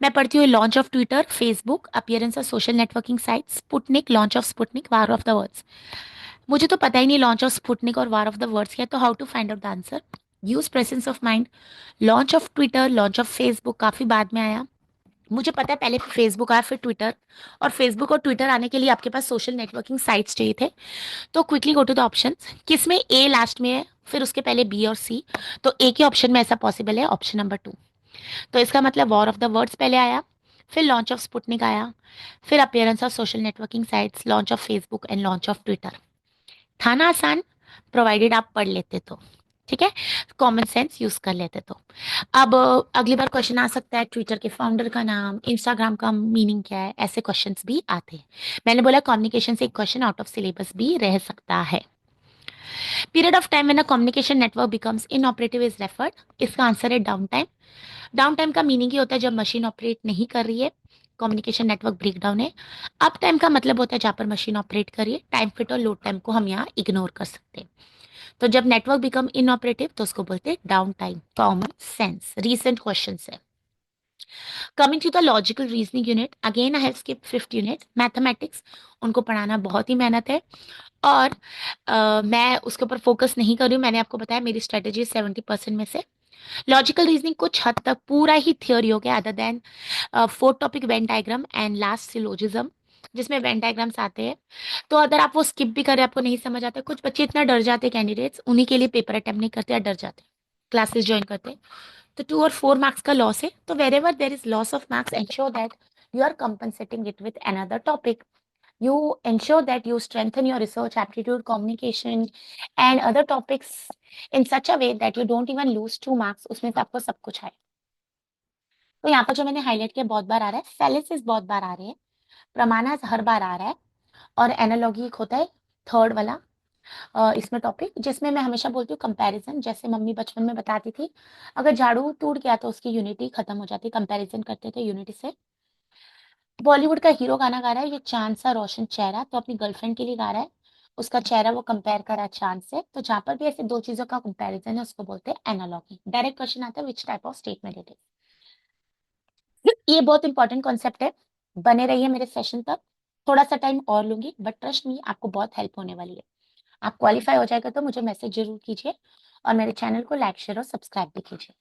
S1: मैं पढ़ती हूँ launch of Twitter, Facebook, appearance of social networking site, Sputnik, launch of Sputnik, war of the words. मुझे तो पता ही नहीं लॉन्च ऑफ स्पुटनिक और वार ऑफ द वर्ड्स क्या है, तो how to find out the answer. Use presence of mind. Launch of Twitter, launch of Facebook काफी बाद में आया। मुझे पता है पहले फेसबुक आया फिर ट्विटर, और फेसबुक और ट्विटर आने के लिए आपके पास सोशल नेटवर्किंग साइट्स चाहिए थे। तो quickly go to the option, किसमें ए लास्ट में है फिर उसके पहले बी और सी, तो ए के ऑप्शन में ऐसा पॉसिबल है, ऑप्शन नंबर 2। तो इसका मतलब वॉर ऑफ द वर्ड्स पहले आया, फिर लॉन्च ऑफ स्पुटनिक आया, फिर appearance of social networking sites, launch of Facebook and launch of Twitter. था ना आसान, प्रोवाइडेड आप पढ़ लेते तो। ठीक है, कॉमन सेंस यूज कर लेते तो। अब अगली बार क्वेश्चन आ सकता है ट्विटर के फाउंडर का नाम, इंस्टाग्राम का मीनिंग क्या है, ऐसे क्वेश्चंस भी आते हैं। मैंने बोला कम्युनिकेशन से एक क्वेश्चन आउट ऑफ सिलेबस भी रह सकता है। Period of time when a communication network becomes inoperative is referred, इसका आंसर है डाउन टाइम। डाउन टाइम का मीनिंग ही होता है जब मशीन ऑपरेट नहीं कर रही है, कम्युनिकेशन नेटवर्क ब्रेकडाउन है। अप टाइम का मतलब होता है जहाँ पर मशीन ऑपरेट करिए, टाइम फिट और लोड टाइम को हम यहाँ इग्नोर कर सकते हैं। तो जब नेटवर्क बिकम इनऑपरेटिव तो उसको बोलते हैं down time. Common sense recent question है। Coming to the logical reasoning unit, again I have skip fifth unit mathematics. उनको पढ़ाना बहुत ही मेहनत है और मैं उसके ऊपर फोकस नहीं कर रही हूँ। मैंने आपको बताया मेरी स्ट्रेटेजी 70% में से। लॉजिकल रीजनिंग कुछ हद तक पूरा ही थियोरी हो गया, other than fourth topic Venn diagram and last syllogism, जिसमें वेन डायग्राम्स आते हैं। तो अगर आप वो स्किप भी करें, आपको नहीं समझ आता, कुछ बच्चे इतना डर जाते हैं कैंडिडेट्स, उन्हीं के लिए पेपर अटेम्प्ट नहीं करते या डर जाते हैं, क्लासेस ज्वाइन करते हैं। तो 2 और 4 मार्क्स का लॉस है। तो wherever there is loss of marks, ensure that you are compensating it with another topic. You ensure that you strengthen your research aptitude, communication and other topics in such a way that you don't even lose 2 marks. उसमें से आपको सब कुछ आए। तो यहाँ पर जो मैंने हाईलाइट किया बहुत बार आ रहा है, फैलेसिस बहुत बार आ रहे हैं, प्रमाणास हर बार आ रहा है, और एनालॉगी एक होता है थर्ड वाला इसमें टॉपिक, जिसमें मैं हमेशा बोलती हूँ कंपैरिजन। जैसे मम्मी बचपन में बताती थी, अगर झाड़ू टूट गया तो उसकी यूनिटी खत्म हो जाती, कंपैरिजन करते थे यूनिटी से। बॉलीवुड का हीरो गाना गा रहा है, ये चांद सा रोशन चेहरा, तो अपनी गर्लफ्रेंड के लिए गा रहा है, उसका चेहरा वो कंपेयर कर रहा है चांद से। तो जहां पर भी ऐसे दो चीजों का कंपैरिजन है उसको बोलते हैं एनालॉगी। डायरेक्ट क्वेश्चन आता है which type of statement it is. ये बहुत इंपॉर्टेंट कॉन्सेप्ट है, बने रहिए मेरे सेशन तक। थोड़ा सा टाइम और लूंगी, बट ट्रस्ट मी आपको बहुत हेल्प होने वाली है। आप क्वालिफाई हो जाएगा तो मुझे मैसेज जरूर कीजिए और मेरे चैनल को लाइक शेयर और सब्सक्राइब भी कीजिए।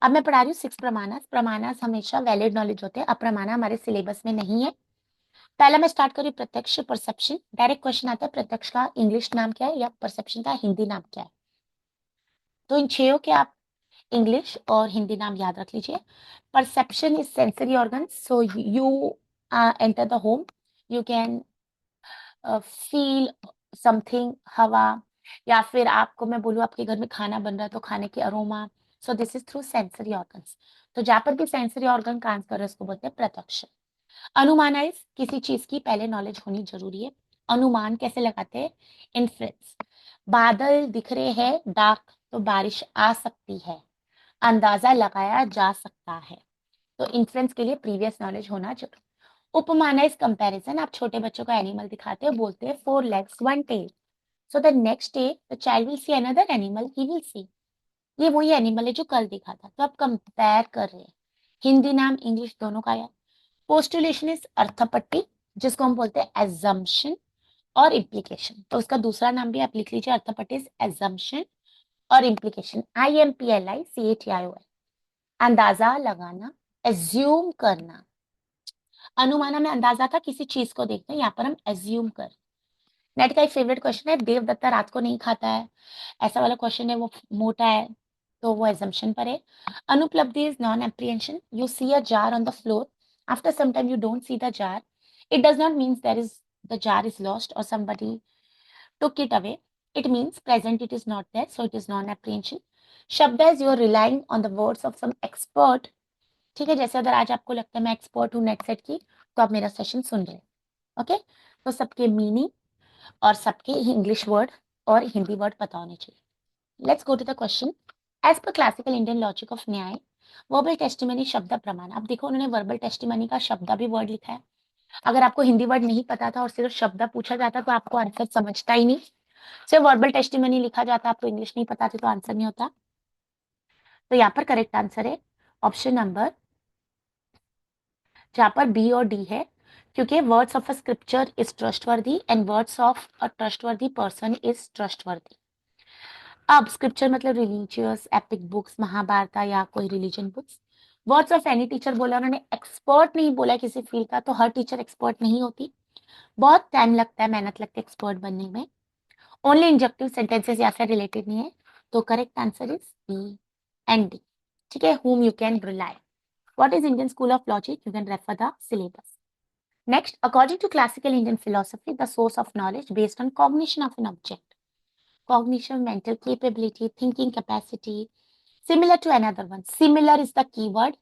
S1: अब मैं पढ़ा रही हूँ 6 प्रमाणास। प्रमाणास हमेशा वैलिड नॉलेज होते हैं, अप्रमाणा हमारे सिलेबस में नहीं है। पहला मैं स्टार्ट करी प्रत्यक्ष परसेप्शन। डायरेक्ट क्वेश्चन आता है प्रत्यक्ष का इंग्लिश नाम क्या है या परसेप्शन का हिंदी नाम क्या है। तो इन छो के आप इंग्लिश और हिंदी नाम याद रख लीजिए। Perception is sensory organ, so you enter the home, you can feel something, हवा, या फिर आपको मैं बोलूँ आपके घर में खाना बन रहा है तो खाने के aroma. So this is through sensory organs. तो जहां पर भी सेंसरी ऑर्गन का आंसर है उसको बोलते हैं प्रत्यक्ष। अनुमानाइज, किसी चीज की पहले नॉलेज होनी जरूरी है। अनुमान कैसे लगाते हैं, इन्फ्रेंस। बादल दिख रहे हैं डार्क तो बारिश आ सकती है, अंदाजा लगाया जा सकता है। तो इन्फ्रेंस के लिए प्रीवियस नॉलेज होना जरूरी। उपमानाइज कंपैरिजन, आप छोटे बच्चों को एनिमल दिखाते हैं, बोलते हैं 4 legs 1 tail, so the next day the child will see another animal, he will see ये वही एनिमल है जो कल दिखा था। तो आप कंपेयर कर रहे हैं, हिंदी नाम इंग्लिश दोनों का याद। पोस्टुलेशन इज अर्थपट्टी, जिसको हम बोलते हैं एजम्पशन और इम्प्लीकेशन। तो उसका दूसरा नाम भी आप लिख लीजिए, अर्थपट्टी इज एजम्पशन और इम्प्लीकेशन, IMPLICATION। अंदाजा लगाना, एज्यूम करना। अनुमाना में अंदाजा था, किसी चीज को देखते हैं, यहाँ पर हम एज्यूम कर। नेट का एक फेवरेट क्वेश्चन है, देवदत्ता रात को नहीं खाता है, ऐसा वाला क्वेश्चन है, वो मोटा है तो वो एजम्पशन पर है। अनुपलब्धि is non apprehension, you see a jar on the floor, after some time you don't see the jar, it does not means there is the jar is lost or somebody took it away, it means present it is not there, so it is non apprehension. शब्द है you are relying on the words of some expert, ठीक है, जैसे अगर आज आपको लगता है मैं एक्सपर्ट हूँ नेट सेट की, तो आप मेरा सेशन सुन रहे हैं। ओके, तो सबके मीनिंग और सबके इंग्लिश वर्ड और हिंदी वर्ड पता होने चाहिए। Let's go to the question. As per classical Indian logic of Nyaya, verbal testimony Shabda Pramana. अब देखो उन्होंने वर्बल टेस्टिमनी का शब्द भी वर्ड लिखा है। अगर आपको हिंदी वर्ड नहीं पता था और सिर्फ शब्द पूछा जाता तो आपको आंसर समझता ही नहीं। सिर्फ वर्बल टेस्टिमनी लिखा जाता, आपको इंग्लिश नहीं पता थी तो आंसर नहीं होता। तो यहाँ पर करेक्ट आंसर है ऑप्शन नंबर, जहां पर बी और डी है, क्योंकि words of a scripture is trustworthy and words of a trustworthy person is trustworthy. अब स्क्रिप्चर मतलब रिलीजियस एपिक बुक्स, महाभारत या कोई religion books. Words of any teacher बोला उन्होंने, एक्सपर्ट नहीं बोला किसी फील्ड का, तो हर टीचर एक्सपर्ट नहीं होती, बहुत टाइम लगता है, मेहनत लगती है एक्सपर्ट बनने में। ओनली इंजेक्टिव सेंटेंसेस या फिर रिलेटेड नहीं है, तो correct answer is B and D. ठीक है, whom you can rely. What is Indian school of logic? You can refer the syllabus. Next, according to classical Indian philosophy, the source of knowledge based on cognition of an object. Cognition, mental capability, thinking capacity, similar to another one. Similar is the keyword.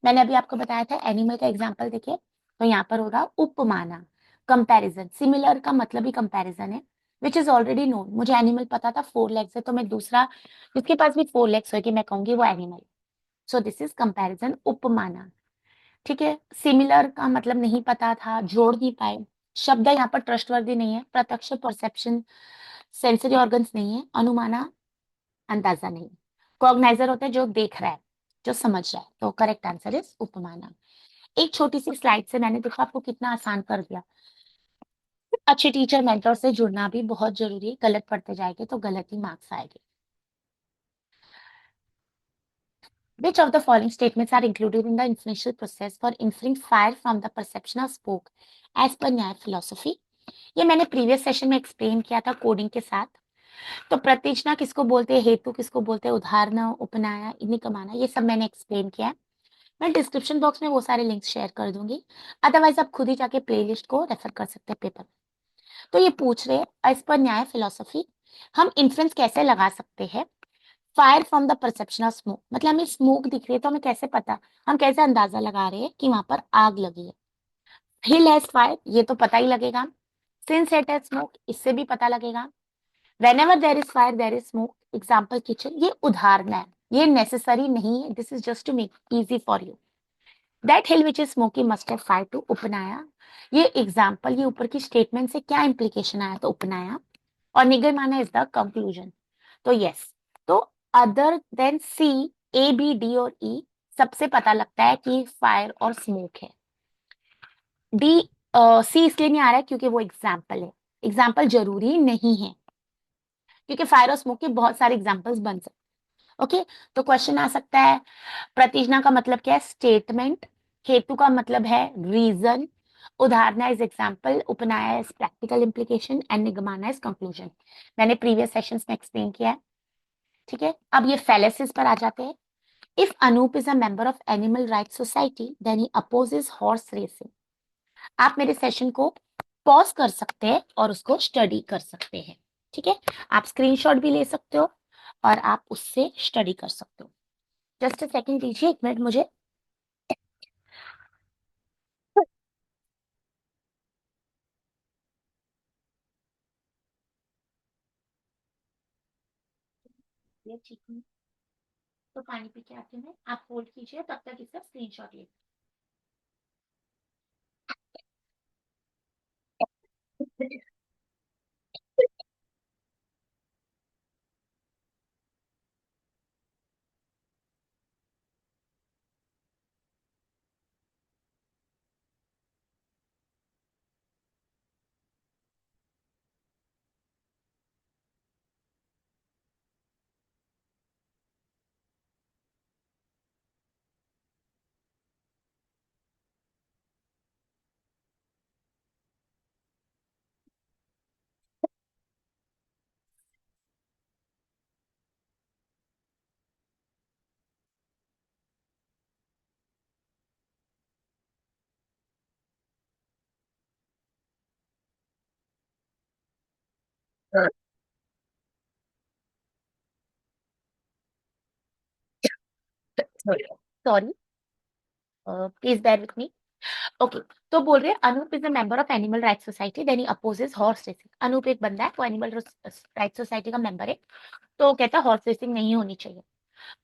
S1: मैंने अभी आपको बताया था animal का example देखिए, तो यहाँ पर होगा उपमाना, कंपैरिजन। सिमिलर का मतलब ही कंपैरिजन है, विच इज ऑलरेडी नोन। मुझे एनिमल पता था 4 legs है, तो मैं दूसरा जिसके पास भी 4 legs होगी मैं कहूंगी वो animal. So this is comparison, उपमाना। ठीक है, सिमिलर का मतलब नहीं पता था, जोड़ नहीं पाए। शब्द यहाँ पर ट्रस्टवर्दी नहीं है, प्रत्यक्ष परसेप्शन, सेंसरी ऑर्गन्स नहीं है, अनुमाना अंदाजा नहीं। कॉग्नाइजर होता है जो देख रहा है, जो समझ रहा है। तो करेक्ट आंसर इज उपमाना। एक छोटी सी स्लाइड से मैंने देखा आपको कितना आसान कर दिया। अच्छे टीचर मेंटर से जुड़ना भी बहुत जरूरी है, गलत पढ़ते जाएंगे तो गलत ही मार्क्स आएंगे। Which of the following statements are included in the inferential process for inferring fire from the perception of smoke as per न्याय philosophy? ये मैंने प्रीवियस सेशन में एक्सप्लेन किया था कोडिंग के साथ। तो प्रतिज्ञा किसको बोलते हैं, हेतु किसको बोलते हैं, उदाहरण, उपनाया, निगमाना, ये सब मैंने एक्सप्लेन किया है। मैं डिस्क्रिप्शन बॉक्स में वो सारे लिंक्स शेयर कर दूंगी, अदरवाइज आप खुद ही जाके प्लेलिस्ट को रेफर कर सकते हैं पेपर। तो ये पूछ रहे एज पर न्याय फिलोसफी हम इन्फ्लुएंस कैसे लगा सकते हैं fire from the perception of smoke, मतलब हमें स्मोक दिख रही है तो हमें कैसे पता, हम कैसे अंदाजा लगा रहे हैं कि वहां पर आग लगी है। हिल हैज फायर, ये तो पता ही लगेगा। सिंस इट हैज स्मोक, इससे भी पता लगेगा। Whenever there is fire there is smoke, example kitchen, ये उदाहरण है, ये नेसेसरी नहीं है, this is just to make easy for you. That hill which is smoky must have fire too, उपनाया, ये एग्जाम्पल, ये ऊपर की स्टेटमेंट से क्या इंप्लीकेशन आया, तो उपनाया। और निगमाना इज द कंक्लूजन। तो यस, तो other than C, A B D और ई सबसे पता लगता है कि फायर और स्मोक है। डी सी इसलिए नहीं आ रहा है क्योंकि वो एग्जाम्पल है, एग्जाम्पल जरूरी नहीं है, क्योंकि फायर और स्मोक के बहुत सारे एग्जाम्पल्स बन सकते हैं। ओके, तो क्वेश्चन आ सकता है प्रतिज्ञा का मतलब क्या है, स्टेटमेंट। हेतु का मतलब है रीजन। उदाहरण इज एग्जाम्पल, उपनाया इज प्रैक्टिकल इम्प्लीकेशन एंड निगमाना इज कंक्लूजन। मैंने प्रीवियस सेशंस में एक्सप्लेन किया है। ठीक है, अब ये फैलेसिस पर आ जाते हैं। If Anoop is a member of animal right society then he opposes horse racing. आप मेरे सेशन को पॉज कर सकते हैं और उसको स्टडी कर सकते हैं। ठीक है, आप स्क्रीनशॉट भी ले सकते हो और आप उससे स्टडी कर सकते हो। जस्ट अ सेकंड दीजिए, एक मिनट मुझे। ये ठीक है, तो पानी पी के आती हूँ मैं, आप होल्ड कीजिए, तब तक इसका स्क्रीनशॉट ले। Sorry, please bear with me. Okay, तो बोल रहे हैं Anoop is a member of animal right society then he opposes horse racing. Anoop एक बंदा है, वो एनिमल राइट सोसाइटी का मेंबर है, तो वो कहता है हॉर्स रेसिंग नहीं होनी चाहिए।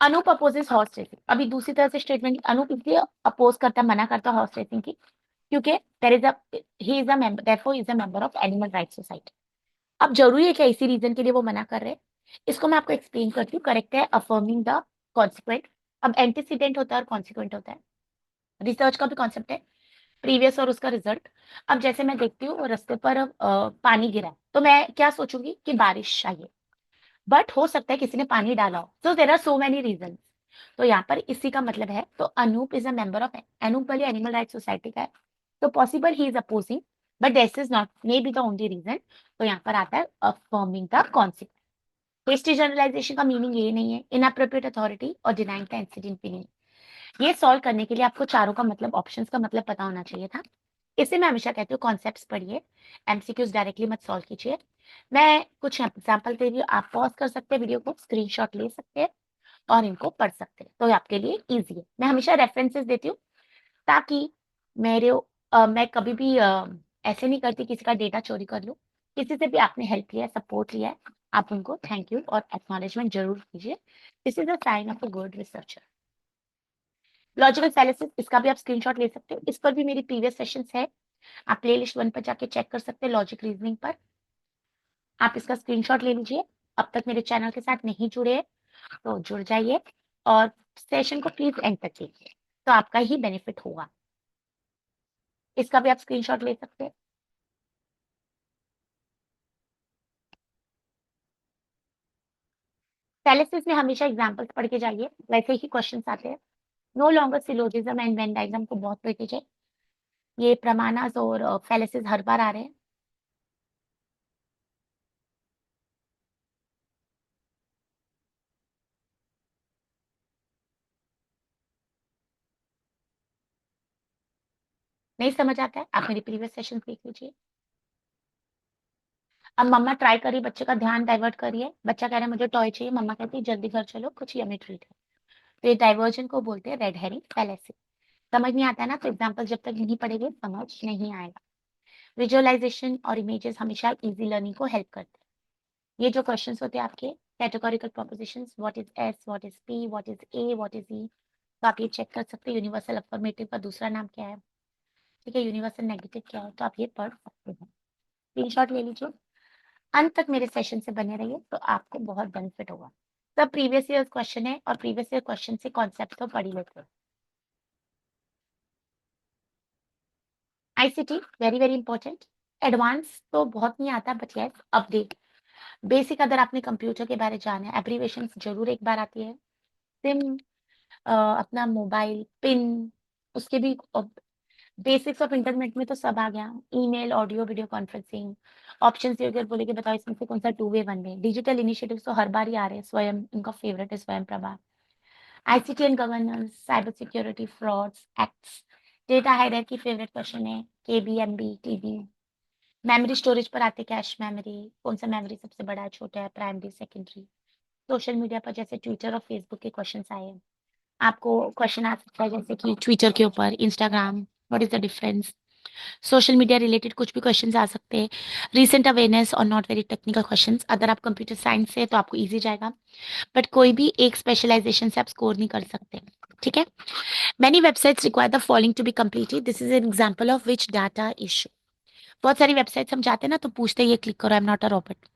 S1: Anoop opposes horse racing. अभी दूसरी तरह से स्टेटमेंट, अनूप इसलिए अपोज करता है, मना करता है हॉर्स रेसिंग की, क्योंकि there is a he is a member, therefore is a member of animal right society. अब जरूरी है क्या इसी रीजन के लिए वो मना कर रहे हैं, इसको मैं आपको एक्सप्लेन करती हूँ। करेक्ट है अफर्मिंग द कॉन्सिक्वेंट। अब एंटीसीडेंट होता है और कॉन्सिक्वेंट होता है, रिसर्च का भी कॉन्सेप्ट है, प्रीवियस और उसका रिजल्ट। अब जैसे मैं देखती हूँ रास्ते पर पानी गिरा है, तो मैं क्या सोचूंगी कि बारिश चाहिए, बट हो सकता है किसी ने पानी डाला हो, तो there are so many reason. तो यहाँ पर इसी का मतलब है, तो Anoop is a member of, Anoop वाली एनिमल राइट सोसाइटी का है, तो possible he is opposing, but this is not may be the only reason. तो यहाँ पर आता है affirming the consequence. Hasty generalisation का मीनिंग ये नहीं है, इनअप्रोप्रिएट अथॉरिटी और डिनाइंग द इंसिडेंट मीनिंग। ये सॉल्व करने के लिए आपको चारों का मतलब, ऑप्शंस का मतलब पता होना चाहिए था। इसे मैं हमेशा कहती हूँ कॉन्सेप्ट्स पढ़िए, एमसीक्यूज डायरेक्टली मत सॉल्व कीजिए। मैं कुछ एग्जांपल दे रही हूँ, आप पॉज कर सकते हैं वीडियो को, स्क्रीनशॉट ले सकते हैं और इनको पढ़ सकते हैं, तो आपके लिए इजी है। मैं हमेशा रेफरेंसेस देती हूँ ताकि मेरे मैं कभी भी ऐसे नहीं करती किसी का डेटा चोरी कर लूँ। किसी से भी आपने हेल्प लिया, सपोर्ट लिया है, आप उनको थैंक यू और एक्नॉलेजमेंट जरूर कीजिए। This is a sign of a good researcher. Logical fallacies, इसका भी आप स्क्रीनशॉट ले सकते हो। इस पर भी मेरी प्रीवियस सेशंस है, आप प्लेलिस्ट 1 पर जाके चेक कर सकते हैं, लॉजिक रीजनिंग पर। आप इसका स्क्रीनशॉट ले लीजिए। अब तक मेरे चैनल के साथ नहीं जुड़े हैं तो जुड़ जाइए और सेशन को प्लीज एंड तक कीजिए, तो आपका ही बेनिफिट होगा। इसका भी आप स्क्रीनशॉट ले सकते हैं। फैलेसिस में हमेशा एग्जांपल्स पढ़ के जाइए, वैसे ही क्वेश्चंस आते हैं। No longer syllogism and Venn diagram को बहुत पढ़ कीजिए, ये प्रमाणास और फैलेसिस हर बार आ रहे हैं। नहीं समझ आता है, आप मेरी प्रीवियस सेशन देख लीजिए। अब मम्मा ट्राई करी बच्चे का ध्यान डाइवर्ट करिए, बच्चा कह रहा है मुझे टॉय चाहिए, मम्मा कहती है जल्दी घर चलो कुछ यमी ट्रीट है। तो ये डाइवर्जन को बोलते हैं रेड हेरिंग फैलेसी। समझ नहीं आता है ना, तो एग्जाम्पल जब तक नहीं पढ़ेंगे समझ नहीं आएगा। विजुअलाइजेशन और इमेजेस हमेशा इजी लर्निंग को हेल्प करते हैं। ये जो क्वेश्चंस होते हैं आपके categorical propositions, what is S, what is P, what is A, what is E, तो आप ये चेक कर सकते हैं यूनिवर्सल अफर्मेटिव का दूसरा नाम क्या है, ठीक है, यूनिवर्सल नेगेटिव क्या है, तो आप ये पढ़ सकते हैं। स्क्रीनशॉट ले लीजिए, अंत तक मेरे सेशन से बने रहिए तो आपको बहुत बेनिफिट होगा। सब प्रीवियस ईयर क्वेश्चन है और प्रीवियस ईयर क्वेश्चन से कॉन्सेप्ट तो पढ़ ही लेते हैं। ICT very very important. Advance तो बहुत नहीं आता बट यस अपडेट। बेसिक अगर आपने कंप्यूटर के बारे जाना है, एब्रीवेशन जरूर एक बार आती है। सिम, अपना मोबाइल पिन, उसके भी बेसिक्स ऑफ इंटरनेट में तो सब आ गया। Email, audio, video conferencing, options ये अगर बोले कि बताओ इसमें से कौन सा two way one way. Digital initiatives तो हर बार ही आ रहे हैं, स्वयं इनका फेवरेट है स्वयं Prabha. ICT and governance, cyber security, frauds, acts, data hierarchy favourite question है, केबी, एमबी, टीबी। मेमोरी स्टोरेज पर आते, कैश मेमोरी, कौन सा मेमोरी सबसे बड़ा है, छोटा है, प्राइमरी, सेकेंडरी। सोशल मीडिया पर जैसे ट्विटर और फेसबुक के क्वेश्चंस आए हैं, आपको क्वेश्चन आ सकता है जैसे कि ट्विटर के ऊपर Instagram, what is the difference. Social media related कुछ भी क्वेश्चंस आ सकते हैं। रीसेंट अवेयरनेस और नॉट वेरी टेक्निकल क्वेश्चंस, अगर आप कंप्यूटर साइंस से तो आपको इजी जाएगा, बट कोई भी एक स्पेशलाइजेशन से आप स्कोर नहीं कर सकते, ठीक है। Many websites require the following to be completed, this is an example of which data issue. बहुत सारी वेबसाइट्स हम जाते हैं ना तो पूछते हैं ये क्लिक करो, आई am not a robot.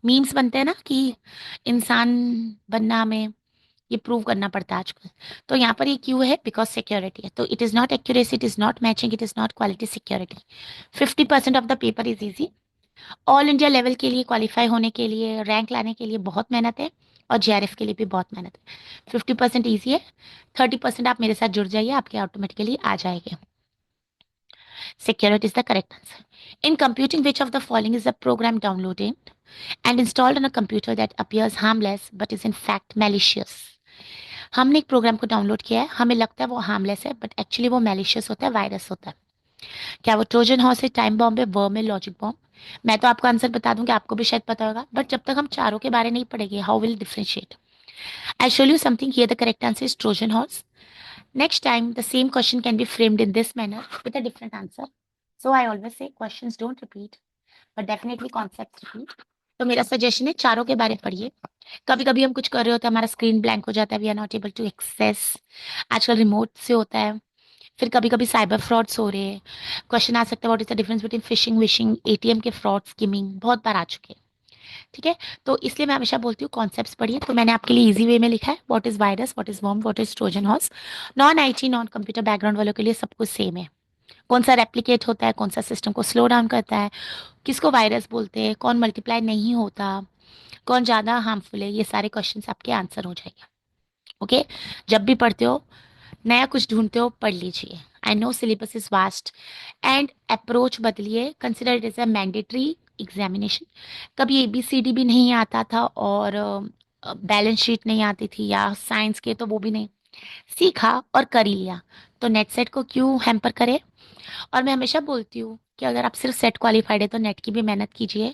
S1: Memes बनते हैं ना कि इंसान बनना हमें ये प्रूव करना पड़ता है आजकल। तो यहाँ पर ये क्यों है, बिकॉज सिक्योरिटी है। तो it is not accuracy, it is not matching, it is not quality, security. 50% of the paper is easy. All India level के लिए क्वालिफाई होने के लिए, रैंक लाने के लिए बहुत मेहनत है, और जेआरएफ के लिए भी बहुत मेहनत है। 50% ईजी है, 30% आप मेरे साथ जुड़ जाइए, आपके ऑटोमेटिकली आ जाएंगे। Security is the correct answer. In computing, which of the following is a program downloaded and installed on a computer that appears harmless but is in fact malicious? हमने एक प्रोग्राम को डाउनलोड किया है, हमें लगता है वो हार्मलेस है बट एक्चुअली वो मैलिशियस होता है, वायरस होता है। क्या वो ट्रोजन हॉर्स है, टाइम बॉम्ब है, वर्म है, लॉजिक बॉम्ब? मैं तो आपको आंसर बता दूंगी, आपको भी शायद पता होगा, बट जब तक हम चारों के बारे नहीं पढ़ेंगे how will differentiate. I show you something here, the correct answer is Trojan horse. Next time, the same question can be framed in this manner with a different answer. So I always say questions don't repeat, but definitely concepts repeat. तो मेरा suggestion है चारों के बारे में पढ़िए। कभी कभी हम कुछ कर रहे होते हैं, हमारा स्क्रीन ब्लैंक हो जाता है, we are not able to access. आजकल रिमोट से होता है। फिर कभी कभी साइबर फ्रॉड्स हो रहे हैं, क्वेश्चन आ सकता है what is the difference between fishing, wishing, ATM के फ्रॉड, स्किमिंग, बहुत बार आ चुके हैं, ठीक है। तो इसलिए मैं हमेशा बोलती हूँ कॉन्सेप्ट्स पढ़िए। तो मैंने आपके लिए इजी वे में लिखा है, what is virus, what is worm, what is Trojan horse. Non IT non computer background वालों के लिए सब कुछ सेम है। कौन सा रेप्लिकेट होता है, कौन सा सिस्टम को स्लो डाउन करता है, किसको वायरस बोलते हैं, कौन मल्टीप्लाई नहीं होता, कौन ज्यादा हार्मफुल है, ये सारे क्वेश्चंस आपके आंसर हो जाएंगे। ओके, जब भी पढ़ते हो, नया कुछ ढूंढते हो, पढ़ लीजिए। I know syllabus is vast and approach बदलिए, consider it is a mandatory examination. कभी एबीसीडी भी नहीं आता था और बैलेंस शीट नहीं आती थी, या साइंस के तो वो भी नहीं, सीखा और कर ही लिया, तो नेट सेट को क्यों हैम्पर करे। और मैं हमेशा बोलती हूँ कि अगर आप सिर्फ सेट क्वालिफाइड है तो नेट की भी मेहनत कीजिए।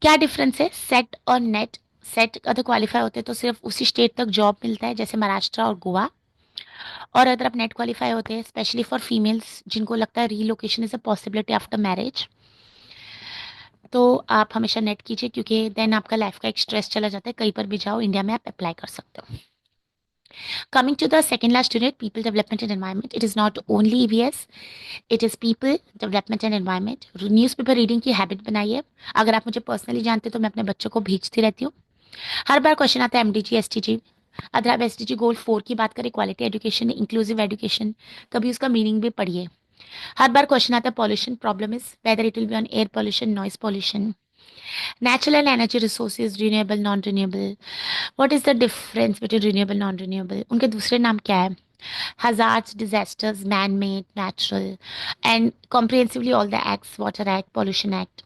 S1: क्या डिफरेंस है सेट और नेट? सेट अगर क्वालिफाई होते हैं तो सिर्फ उसी स्टेट तक जॉब मिलता है जैसे महाराष्ट्र और गोवा, और अगर आप नेट क्वालिफाई होते हैं स्पेशली फॉर फीमेल्स जिनको लगता है relocation is a possibility after marriage, तो आप हमेशा नेट कीजिए, क्योंकि देन आपका लाइफ का एक स्ट्रेस चला जाता है, कहीं पर भी जाओ इंडिया में आप अप्लाई कर सकते हो। Coming to the second last unit, people development and environment. It is not only EVS, it is people development and environment. Newspaper reading की हैबिट बनाइए. अगर आप मुझे पर्सनली जानते हो तो मैं अपने बच्चों को भेजती रहती हूँ. हर बार क्वेश्चन आता है एमडीजी एसटीजी. अगर आप एसटीजी गोल 4 की बात करें, क्वालिटी एजुकेशन इंक्लूसिव एजुकेशन, कभी उसका मीनिंग भी पढ़िए. हर बार क्वेश्चन आता है pollution problem is whether it will be on air pollution, noise pollution, natural and energy resources, renewable non renewable. What is the difference between renewable non renewable, उनके दूसरे नाम क्या है. hazards, disasters, man-made, natural, and comprehensively all the acts, water act, pollution act.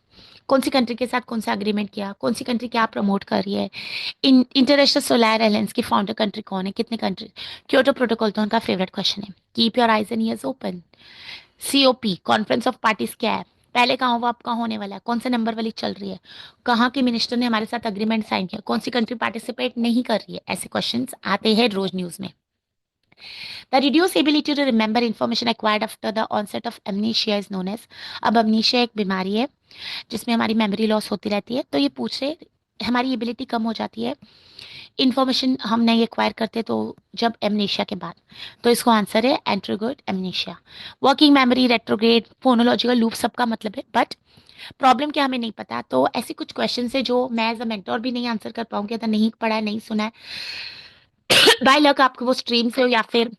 S1: कौन सी country के साथ कौन सा अग्रीमेंट किया, कौन सी कंट्री क्या प्रमोट कर रही है, इंटरनेशनल सोलर अलायंस की फाउंडर कंट्री कौन है, कितने कंट्री. क्योटो प्रोटोकॉल तो उनका फेवरेट क्वेश्चन है. Keep your eyes and years open. COP conference of parties क्या है, पहले कहाँ हुआ अब कहाँ होने वाला है, कौन से नंबर वाली चल रही है, कहाँ के मिनिस्टर ने हमारे साथ अग्रीमेंट साइन किया, कौन सी कंट्री पार्टिसिपेट नहीं कर रही है. ऐसे क्वेश्चंस आते हैं रोज न्यूज में. The reduced ability to remember information acquired after the onset of amnesia is known as. अब amnesia एक बीमारी है जिसमें हमारी मेमोरी लॉस होती रहती है. तो ये पूछ रहे हमारी एबिलिटी कम हो जाती है, इन्फॉर्मेशन हम नहीं एक्वायर करते तो जब एमनेशिया के बाद. तो इसको आंसर है anterograde amnesia. Working memory, retrograde, phonological loop सबका मतलब है, बट प्रॉब्लम क्या हमें नहीं पता. तो ऐसे कुछ क्वेश्चन है जो मैं एज अ मेंटोर भी नहीं आंसर कर पाऊंगी अगर नहीं पढ़ा है, नहीं सुना है. बाय लक आपको वो स्ट्रीम से हो या फिर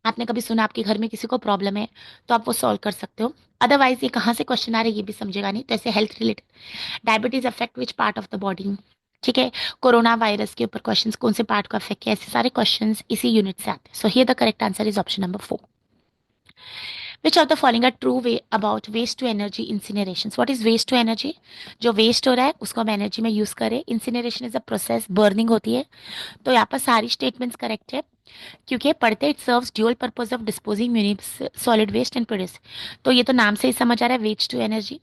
S1: आपने कभी सुना आपके घर में किसी को प्रॉब्लम है तो आप वो सॉल्व कर सकते हो. अदरवाइज ये कहाँ से क्वेश्चन आ रहे हैं ये भी समझेगा नहीं. तो ऐसे health related, diabetes affect which part of the body. ठीक है, कोरोना वायरस के ऊपर क्वेश्चंस कौन से पार्ट को अफेक्ट किया, ऐसे सारे क्वेश्चंस इसी यूनिट से आते हैं. So here the correct answer is option number 4. Which of the following are true way about waste to energy incineration. What is waste to energy, जो वेस्ट हो रहा है उसको हम एनर्जी में यूज करें. Incineration is a process, burning होती है. तो यहाँ पर सारी स्टेटमेंट्स करेक्ट है क्योंकि पढ़ते it serves dual purpose of disposing solid waste and produce. तो ये तो नाम से ही समझ आ रहा है waste to energy.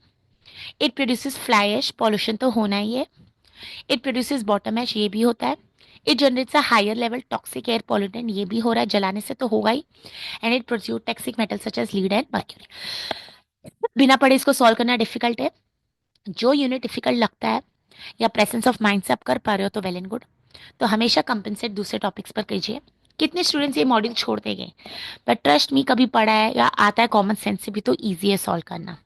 S1: It produces fly ash, pollution तो होना ही है. इट प्रोड्यूसेस बॉटम ऐश, ये भी होता है. It generates a higher level toxic air pollutant, ये भी हो रहा है, जलाने से तो होगा ही. And it produce toxic metal such as lead and mercury. बिना पढ़े इसको सॉल्व करना डिफिकल्ट है. जो यूनिट डिफिकल्ट लगता है या प्रेजेंस ऑफ माइंड से आप कर पा रहे हो तो वेल एंड गुड. तो हमेशा कंपेंसेट दूसरे टॉपिक्स पर कीजिए. कितने स्टूडेंट्स ये मॉड्यूल छोड़ देंगे, बट ट्रस्ट मी कभी पढ़ा है या आता है कॉमन सेंस से भी तो ईजी है सॉल्व करना.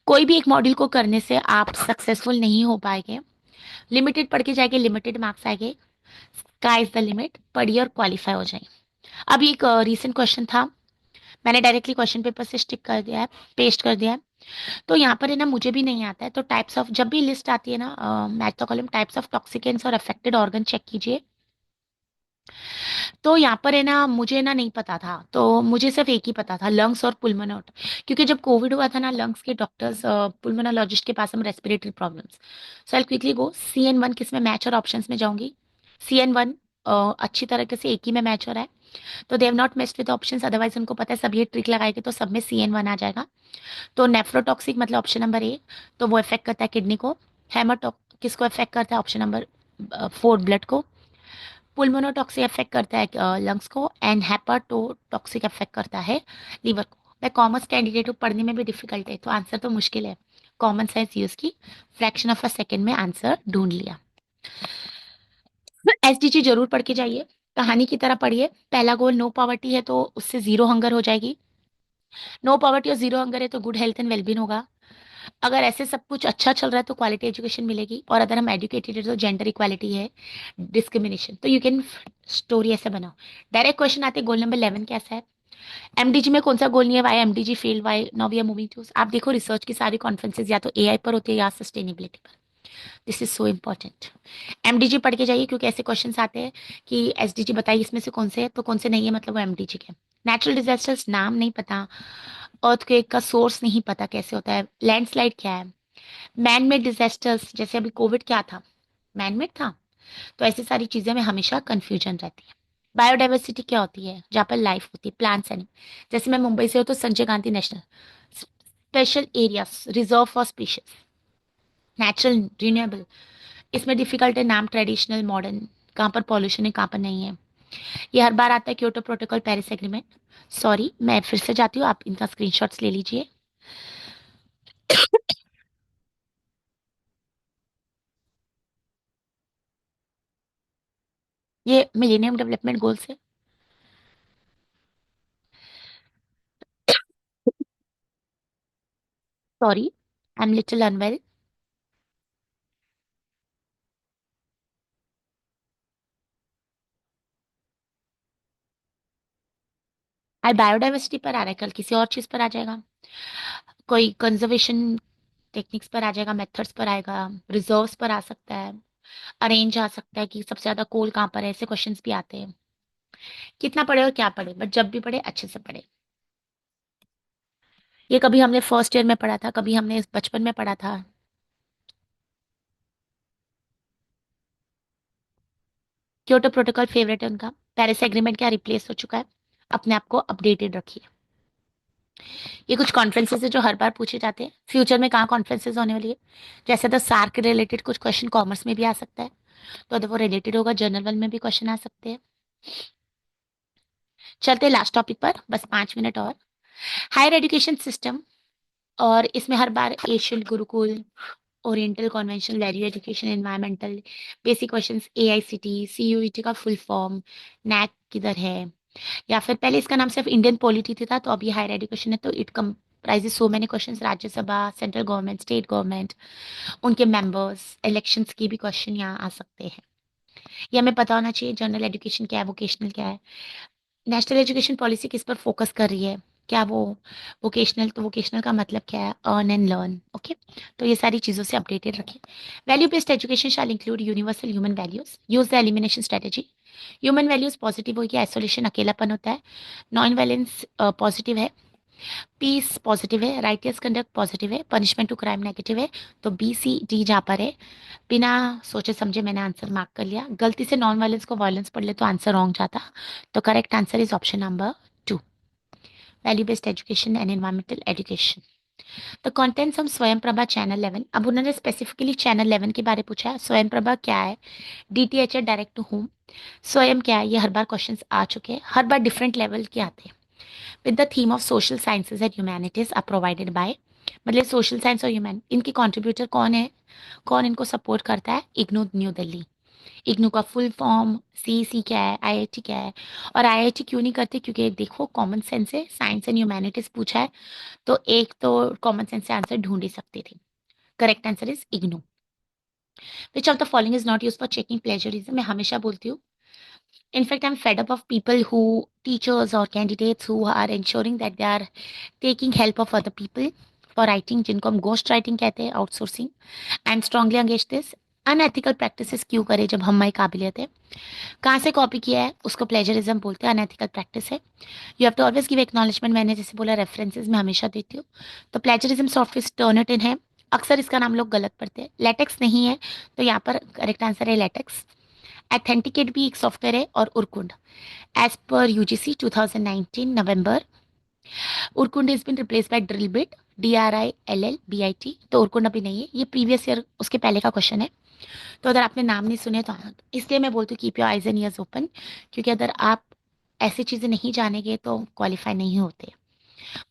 S1: कोई भी एक मॉड्यूल को करने से आप सक्सेसफुल नहीं हो पाएंगे. लिमिटेड पढ़ के जाएंगे, लिमिटेड मार्क्स आएंगे. स्काई इज द लिमिट, पढ़िए और क्वालिफाई हो जाए. अभी एक रीसेंट क्वेश्चन था, मैंने डायरेक्टली क्वेश्चन पेपर से स्टिक कर दिया है, पेस्ट कर दिया है. तो यहाँ पर है ना, मुझे भी नहीं आता है. तो टाइप्स ऑफ, जब भी लिस्ट आती है ना मैथ का कॉलम, टाइप्स ऑफ टॉक्सिकेंट्स और अफेक्टेड ऑर्गन चेक कीजिए. तो यहाँ पर है ना, मुझे ना नहीं पता था, तो मुझे सिर्फ एक ही पता था, लंग्स और पुल्मोनोट. क्योंकि जब कोविड हुआ था ना, लंग्स के डॉक्टर्स पुल्मोनोलॉजिस्ट के पास हम respiratory problems. So I quickly go CN1 किस में मैच, और ऑप्शंस में जाऊंगी. CN1 अच्छी तरीके से एक ही में मैच हो रहा है. तो they have not matched with options, otherwise उनको पता है सब ये ट्रिक लगाएंगे तो सब में CN1 आ जाएगा. तो नेफ्रोटॉक्सिक मतलब ऑप्शन नंबर ए, तो वो इफेक्ट करता है किडनी को. हेमाटॉक किसको इफेक्ट करता है, ऑप्शन नंबर 4 ब्लड को. पुल्मोनोटॉक्सिक इफेक्ट करता है लंग्स को. एंड हेपाटोटॉक्सिक इफेक्ट करता है लीवर को. मैं कॉमर्स कैंडिडेट हूँ, पढ़ने में भी डिफिकल्ट है तो आंसर तो मुश्किल है. कॉमन सेंस यूज की, फ्रैक्शन ऑफ अ सेकंड में आंसर ढूंढ लिया. SDG जरूर पढ़ के जाइए, कहानी की तरह पढ़िए. पहला गोल नो पॉवर्टी है तो उससे जीरो हंगर हो जाएगी. नो पॉवर्टी और जीरो हंगर है तो गुड हेल्थ एंड वेलबींग होगा. अगर ऐसे सब कुछ अच्छा चल रहा है तो क्वालिटी एजुकेशन मिलेगी. और अगर हम एजुकेटेड है तो जेंडर इक्वालिटी है, डिस्क्रिमिनेशन. तो यू कैन स्टोरी ऐसे बनाओ. डायरेक्ट क्वेश्चन आते, गोल नंबर 11 कैसा है. एमडीजी में कौन सा गोल नहीं है, why MDG failed, why now we are moving to. आप देखो रिसर्च की सारी कॉन्फ्रेंसेज या तो AI पर होती है या सस्टेनेबिलिटी पर. This is so important. MDG पढ़ के जाइए क्योंकि ऐसे क्वेश्चन आते हैं कि एसडीजी बताइए इसमें से कौन से है, तो कौन से नहीं है मतलब वो एमडीजी के. नेचुरल डिजास्टर्स नाम नहीं पता, अर्थक्वेक का सोर्स नहीं पता कैसे होता है, लैंडस्लाइड क्या है. मैन मेड डिजास्टर्स जैसे अभी कोविड क्या था, मैन मेड था. तो ऐसी सारी चीजें में हमेशा कंफ्यूजन रहती है. बायोडाइवर्सिटी क्या होती है, जहाँ पर लाइफ होती है, प्लांट्स एंड, जैसे मैं मुंबई से हूँ तो Sanjay Gandhi national special areas reserve for species. Natural renewable, इसमें डिफिकल्ट है नाम, ट्रेडिशनल मॉडर्न, कहाँ पर पॉल्यूशन है कहाँ पर नहीं है. ये हर बार आता है Kyoto protocol, Paris agreement. Sorry मैं फिर से जाती हूँ, आप इनका स्क्रीनशॉट्स ले लीजिए. ये मिलेनियम डेवलपमेंट गोल्स है। Sorry, I am little unwell. आज बायोडाइवर्सिटी पर आ रहा है, कल किसी और चीज पर आ जाएगा। कोई कंजर्वेशन टेक्निक्स पर आ जाएगा, मेथड्स पर आएगा, रिजर्व्स पर आ सकता है, अरेंज आ सकता है कि सबसे ज्यादा कोल कहाँ पर है, ऐसे क्वेश्चंस भी आते हैं। कितना पढ़े और क्या पढ़े, बट जब भी पढ़े अच्छे से पढ़े। ये कभी हमने फर्स्ट ईयर में पढ़ा था, कभी हमने बचपन में पढ़ा था। क्योटो प्रोटोकॉल फेवरेट है उनका। पेरिस एग्रीमेंट क्या रिप्लेस हो चुका है। अपने आप को अपडेटेड रखिए। ये कुछ कॉन्फ्रेंसेस है जो हर बार पूछे जाते हैं, फ्यूचर में कहाँ कॉन्फ्रेंसेस होने वाली है। जैसे द सार्क रिलेटेड कुछ क्वेश्चन कॉमर्स में भी आ सकता है, तो अगर वो रिलेटेड होगा जनरल वन में भी क्वेश्चन आ सकते हैं। चलते लास्ट टॉपिक पर, बस 5 मिनट और। हायर एजुकेशन सिस्टम, और इसमें हर बार Asian gurukul, oriental conventional value education, environmental, basic questions, AICT, CUET का फुल फॉर्म, नैक किधर है, या फिर पहले इसका नाम सिर्फ इंडियन पॉलिटी था, तो अभी हायर एजुकेशन है, तो it comprises so many questions. Rajya Sabha, central government, state government, उनके मेंबर्स, इलेक्शंस की भी क्वेश्चन यहाँ आ सकते हैं। ये हमें पता होना चाहिए, जनरल एजुकेशन क्या है, वोकेशनल क्या है, नेशनल एजुकेशन पॉलिसी किस पर फोकस कर रही है, क्या वो वोकेशनल, तो वोकेशनल का मतलब क्या है, अर्न एंड लर्न। ओके, तो ये सारी चीज़ों से अपडेटेड रखें। Value based education shall include universal human values, use the elimination strategy. Human values positive होगी, आइसोलेशन अकेलापन होता है, नॉन वायलेंस पॉजिटिव है, पीस पॉजिटिव है, राइटियस कंडक्ट पॉजिटिव है, पनिशमेंट टू क्राइम नेगेटिव है। तो बी सी डी जहाँ पर है, बिना सोचे समझे मैंने आंसर मार्क कर लिया। गलती से नॉन वायलेंस को वायलेंस पढ़ ले तो आंसर रॉन्ग जाता। तो correct answer is option number 2, value based education and environmental education. तो कंटेंट्स हम स्वयं प्रभा चैनल 11, अब उन्होंने स्पेसिफिकली चैनल 11 के बारे में पूछा है। स्वयं प्रभा क्या है, डीटीएच है, डायरेक्ट टू होम। स्वयं क्या है, ये हर बार क्वेश्चंस आ चुके हैं, हर बार डिफरेंट लेवल के आते हैं। With the theme of social sciences and humanities are provided by, मतलब सोशल साइंस और ह्यूमैन, इनके कंट्रीब्यूटर कौन है, कौन इनको सपोर्ट करता है, इग्नू न्यू दिल्ली। इग्नू का फुल फॉर्म, सीईसी क्या है, आईआईटी क्या है। और आईआईटी क्यों नहीं करते, क्योंकि देखो कॉमन सेंस है, साइंस एंड ह्यूमैनिटीज पूछा है, तो एक तो कॉमन सेंस से आंसर ढूंढ ही सकते थे। Correct answer is IGNOU. Which of the following is not use for checking plagiarism, मैं हमेशा बोलती हूँ। In fact I am fed up of people who, teachers और candidates who are ensuring that they are taking help of other people for writing, जिनको हम ghost writing कहते हैं, outsourcing. I am strongly against this. Unethical practices क्यों करें जब हमारी काबिलियत है। कहाँ से कॉपी किया है उसको प्लेजरिज्म बोलते हैं, अनएथिकल प्रैक्टिस है। You have to always give acknowledgement, मैंने जैसे बोला रेफरेंसेस मैं हमेशा देती हूँ। तो प्लेजरिज्म सॉफ्टवेयर टर्निटिन है, अक्सर इसका नाम लोग गलत पढ़ते हैं, लेटेक्स नहीं है। तो यहाँ पर करेक्ट आंसर है लेटेक्स। एथेंटिकेट भी एक सॉफ्टवेयर है, और Urkund. As per UGC 2019 November, Urkund is been replaced by DrillBit, DRILLBIT। तो उरकुंड अभी नहीं है, ये प्रीवियस ईयर उसके पहले का क्वेश्चन है। तो अगर आपने नाम नहीं सुने तो इसलिए मैं बोलती हूँ keep your eyes and years open, क्योंकि अगर आप ऐसी चीजें नहीं जानेंगे तो क्वालिफाई नहीं होते।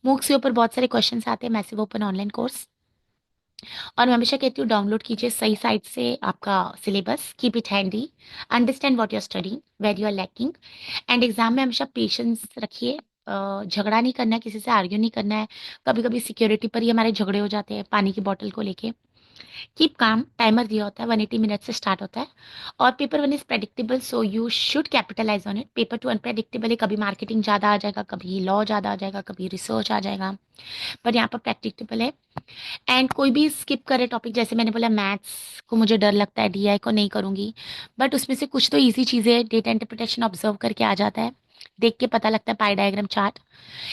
S1: मूक्स के ऊपर बहुत सारे क्वेश्चन आते हैं, मैसिव ओपन ऑनलाइन कोर्स। और मैं हमेशा कहती हूँ डाउनलोड कीजिए सही साइट से आपका syllabus, keep it handy, understand what you are studying, where you are lacking. And exam में हमेशा पेशेंस रखिए। झगड़ा नहीं करना है, किसी से आर्ग्यू नहीं करना है। कभी कभी सिक्योरिटी पर ही हमारे झगड़े हो जाते हैं, पानी की बोतल को लेके। कीप काम, टाइमर दिया होता है, 180 मिनट से स्टार्ट होता है। और paper one is predictable, so you should capitalise on it. Paper two unpredictable है, कभी मार्केटिंग ज़्यादा आ जाएगा, कभी लॉ ज़्यादा आ जाएगा, कभी रिसर्च आ जाएगा। पर यहाँ पर प्रैक्टिकेबल है। एंड कोई भी स्किप करे टॉपिक, जैसे मैंने बोला मैथ्स को मुझे डर लगता है, डीआई को नहीं करूंगी, बट उसमें से कुछ तो इजी चीज़ें, डेटा इंटरप्रिटेशन ऑब्जर्व करके आ जाता है, देख के पता लगता है, pie diagram chart.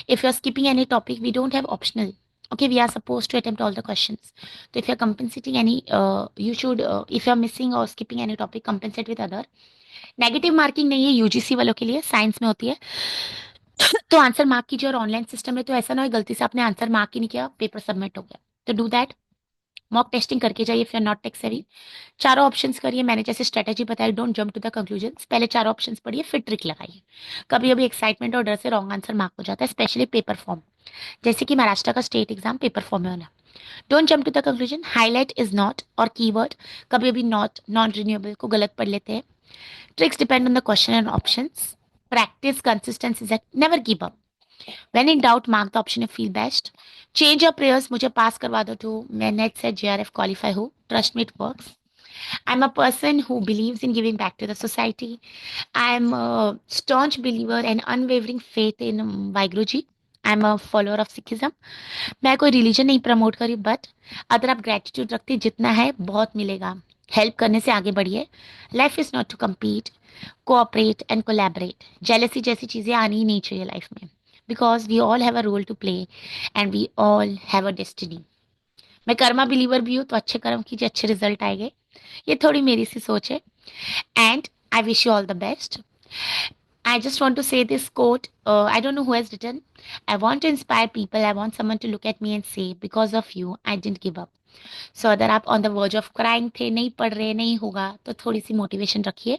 S1: If you are skipping any topic we don't have optional, okay, we are supposed to attempt all the questions. So if you're compensating any you should if you're missing or skipping any topic, compensate with other. Negative marking नहीं है, UGC वालों के लिए, science में होती है। तो answer mark कीजिए, और ऑनलाइन सिस्टम है तो ऐसा ना हो गलती से आपने आंसर मार्क ही नहीं किया, पेपर सबमिट हो गया। तो डू दैट, मॉक टेस्टिंग करके जाइए if you are not tech savvy. चारों ऑप्शंस करिए, मैंने जैसे स्ट्रेटेजी बताई, don't jump to the conclusion, पहले चारों ऑप्शंस पढ़िए फिर ट्रिक लगाइए। कभी कभी एक्साइटमेंट और डर से रॉन्ग आंसर मार्क हो जाता है, स्पेशली पेपर फॉर्म, जैसे कि महाराष्ट्र का स्टेट एग्जाम पेपर फॉर्म में होना। Don't jump to the conclusion, highlight is not और कीवर्ड, कभी भी नॉट, नॉन रिन्यूएबल को गलत पढ़ लेते हैं। Tricks depend on the question and options. Practice consistency that never give up. When in doubt, mark the option you feel best. Change your prayers. मुझे पास करवा दो तो मैं नेट से JRF क्वालिफाई हूँ. Trust me, it works. I'm a person who believes in giving back to the society. I'm a staunch believer and unwavering faith in Vaheguru Ji. I'm a follower of Sikhism. मैं कोई religion नहीं promote करी but अगर आप gratitude रखते जितना है बहुत मिलेगा. हेल्प करने से आगे बढ़िए. Life is not to compete, cooperate and collaborate. Jealousy जैसी चीजें आनी ही नहीं चाहिए लाइफ में, because we all have a role to play and we all have a destiny. मैं कर्मा बिलीवर भी हूँ, तो अच्छे कर्म कीजिए, अच्छे रिजल्ट आएंगे. ये थोड़ी मेरी सी सोच है. And I wish you all the best. I just want to say this quote. I don't know who has written. I want to inspire people. I want someone to look at me and say, because of you, I didn't give up. So अगर आप on the verge of crying थे, नहीं पढ़ रहे, नहीं होगा, तो थोड़ी सी मोटिवेशन रखिए.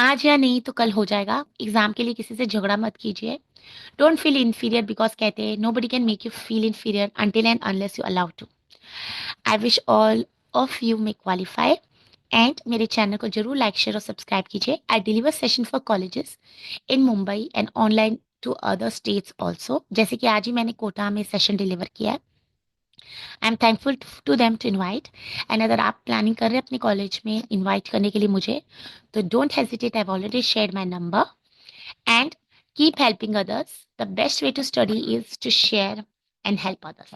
S1: आज या नहीं तो कल हो जाएगा. एग्जाम के लिए किसी से झगड़ा मत कीजिए. डोंट फील इन्फीरियर, बिकॉज कहते हैं nobody can make you feel inferior until and unless you allow to. I wish all of you may qualify. And मेरे चैनल को जरूर लाइक शेयर और सब्सक्राइब कीजिए. I deliver session for colleges in Mumbai and online to other states also. जैसे कि आज ही मैंने कोटा में सेशन डिलीवर किया है. I am thankful to them to invite. And अगर आप प्लानिंग कर रहे हैं अपने कॉलेज में इनवाइट करने के लिए मुझे, तो don't hesitate. I have already shared my number. And keep helping others. The best way to study is to share and help others.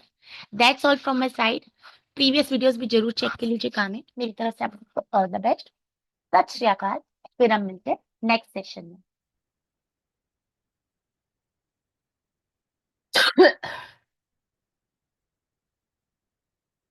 S1: That's all from my side. Previous videos भी जरूर check कर लीजिए. मेरी तरफ से आपको all the best. सत श्री अकाल. फिर हम मिलते हैं नेक्स्ट सेशन में.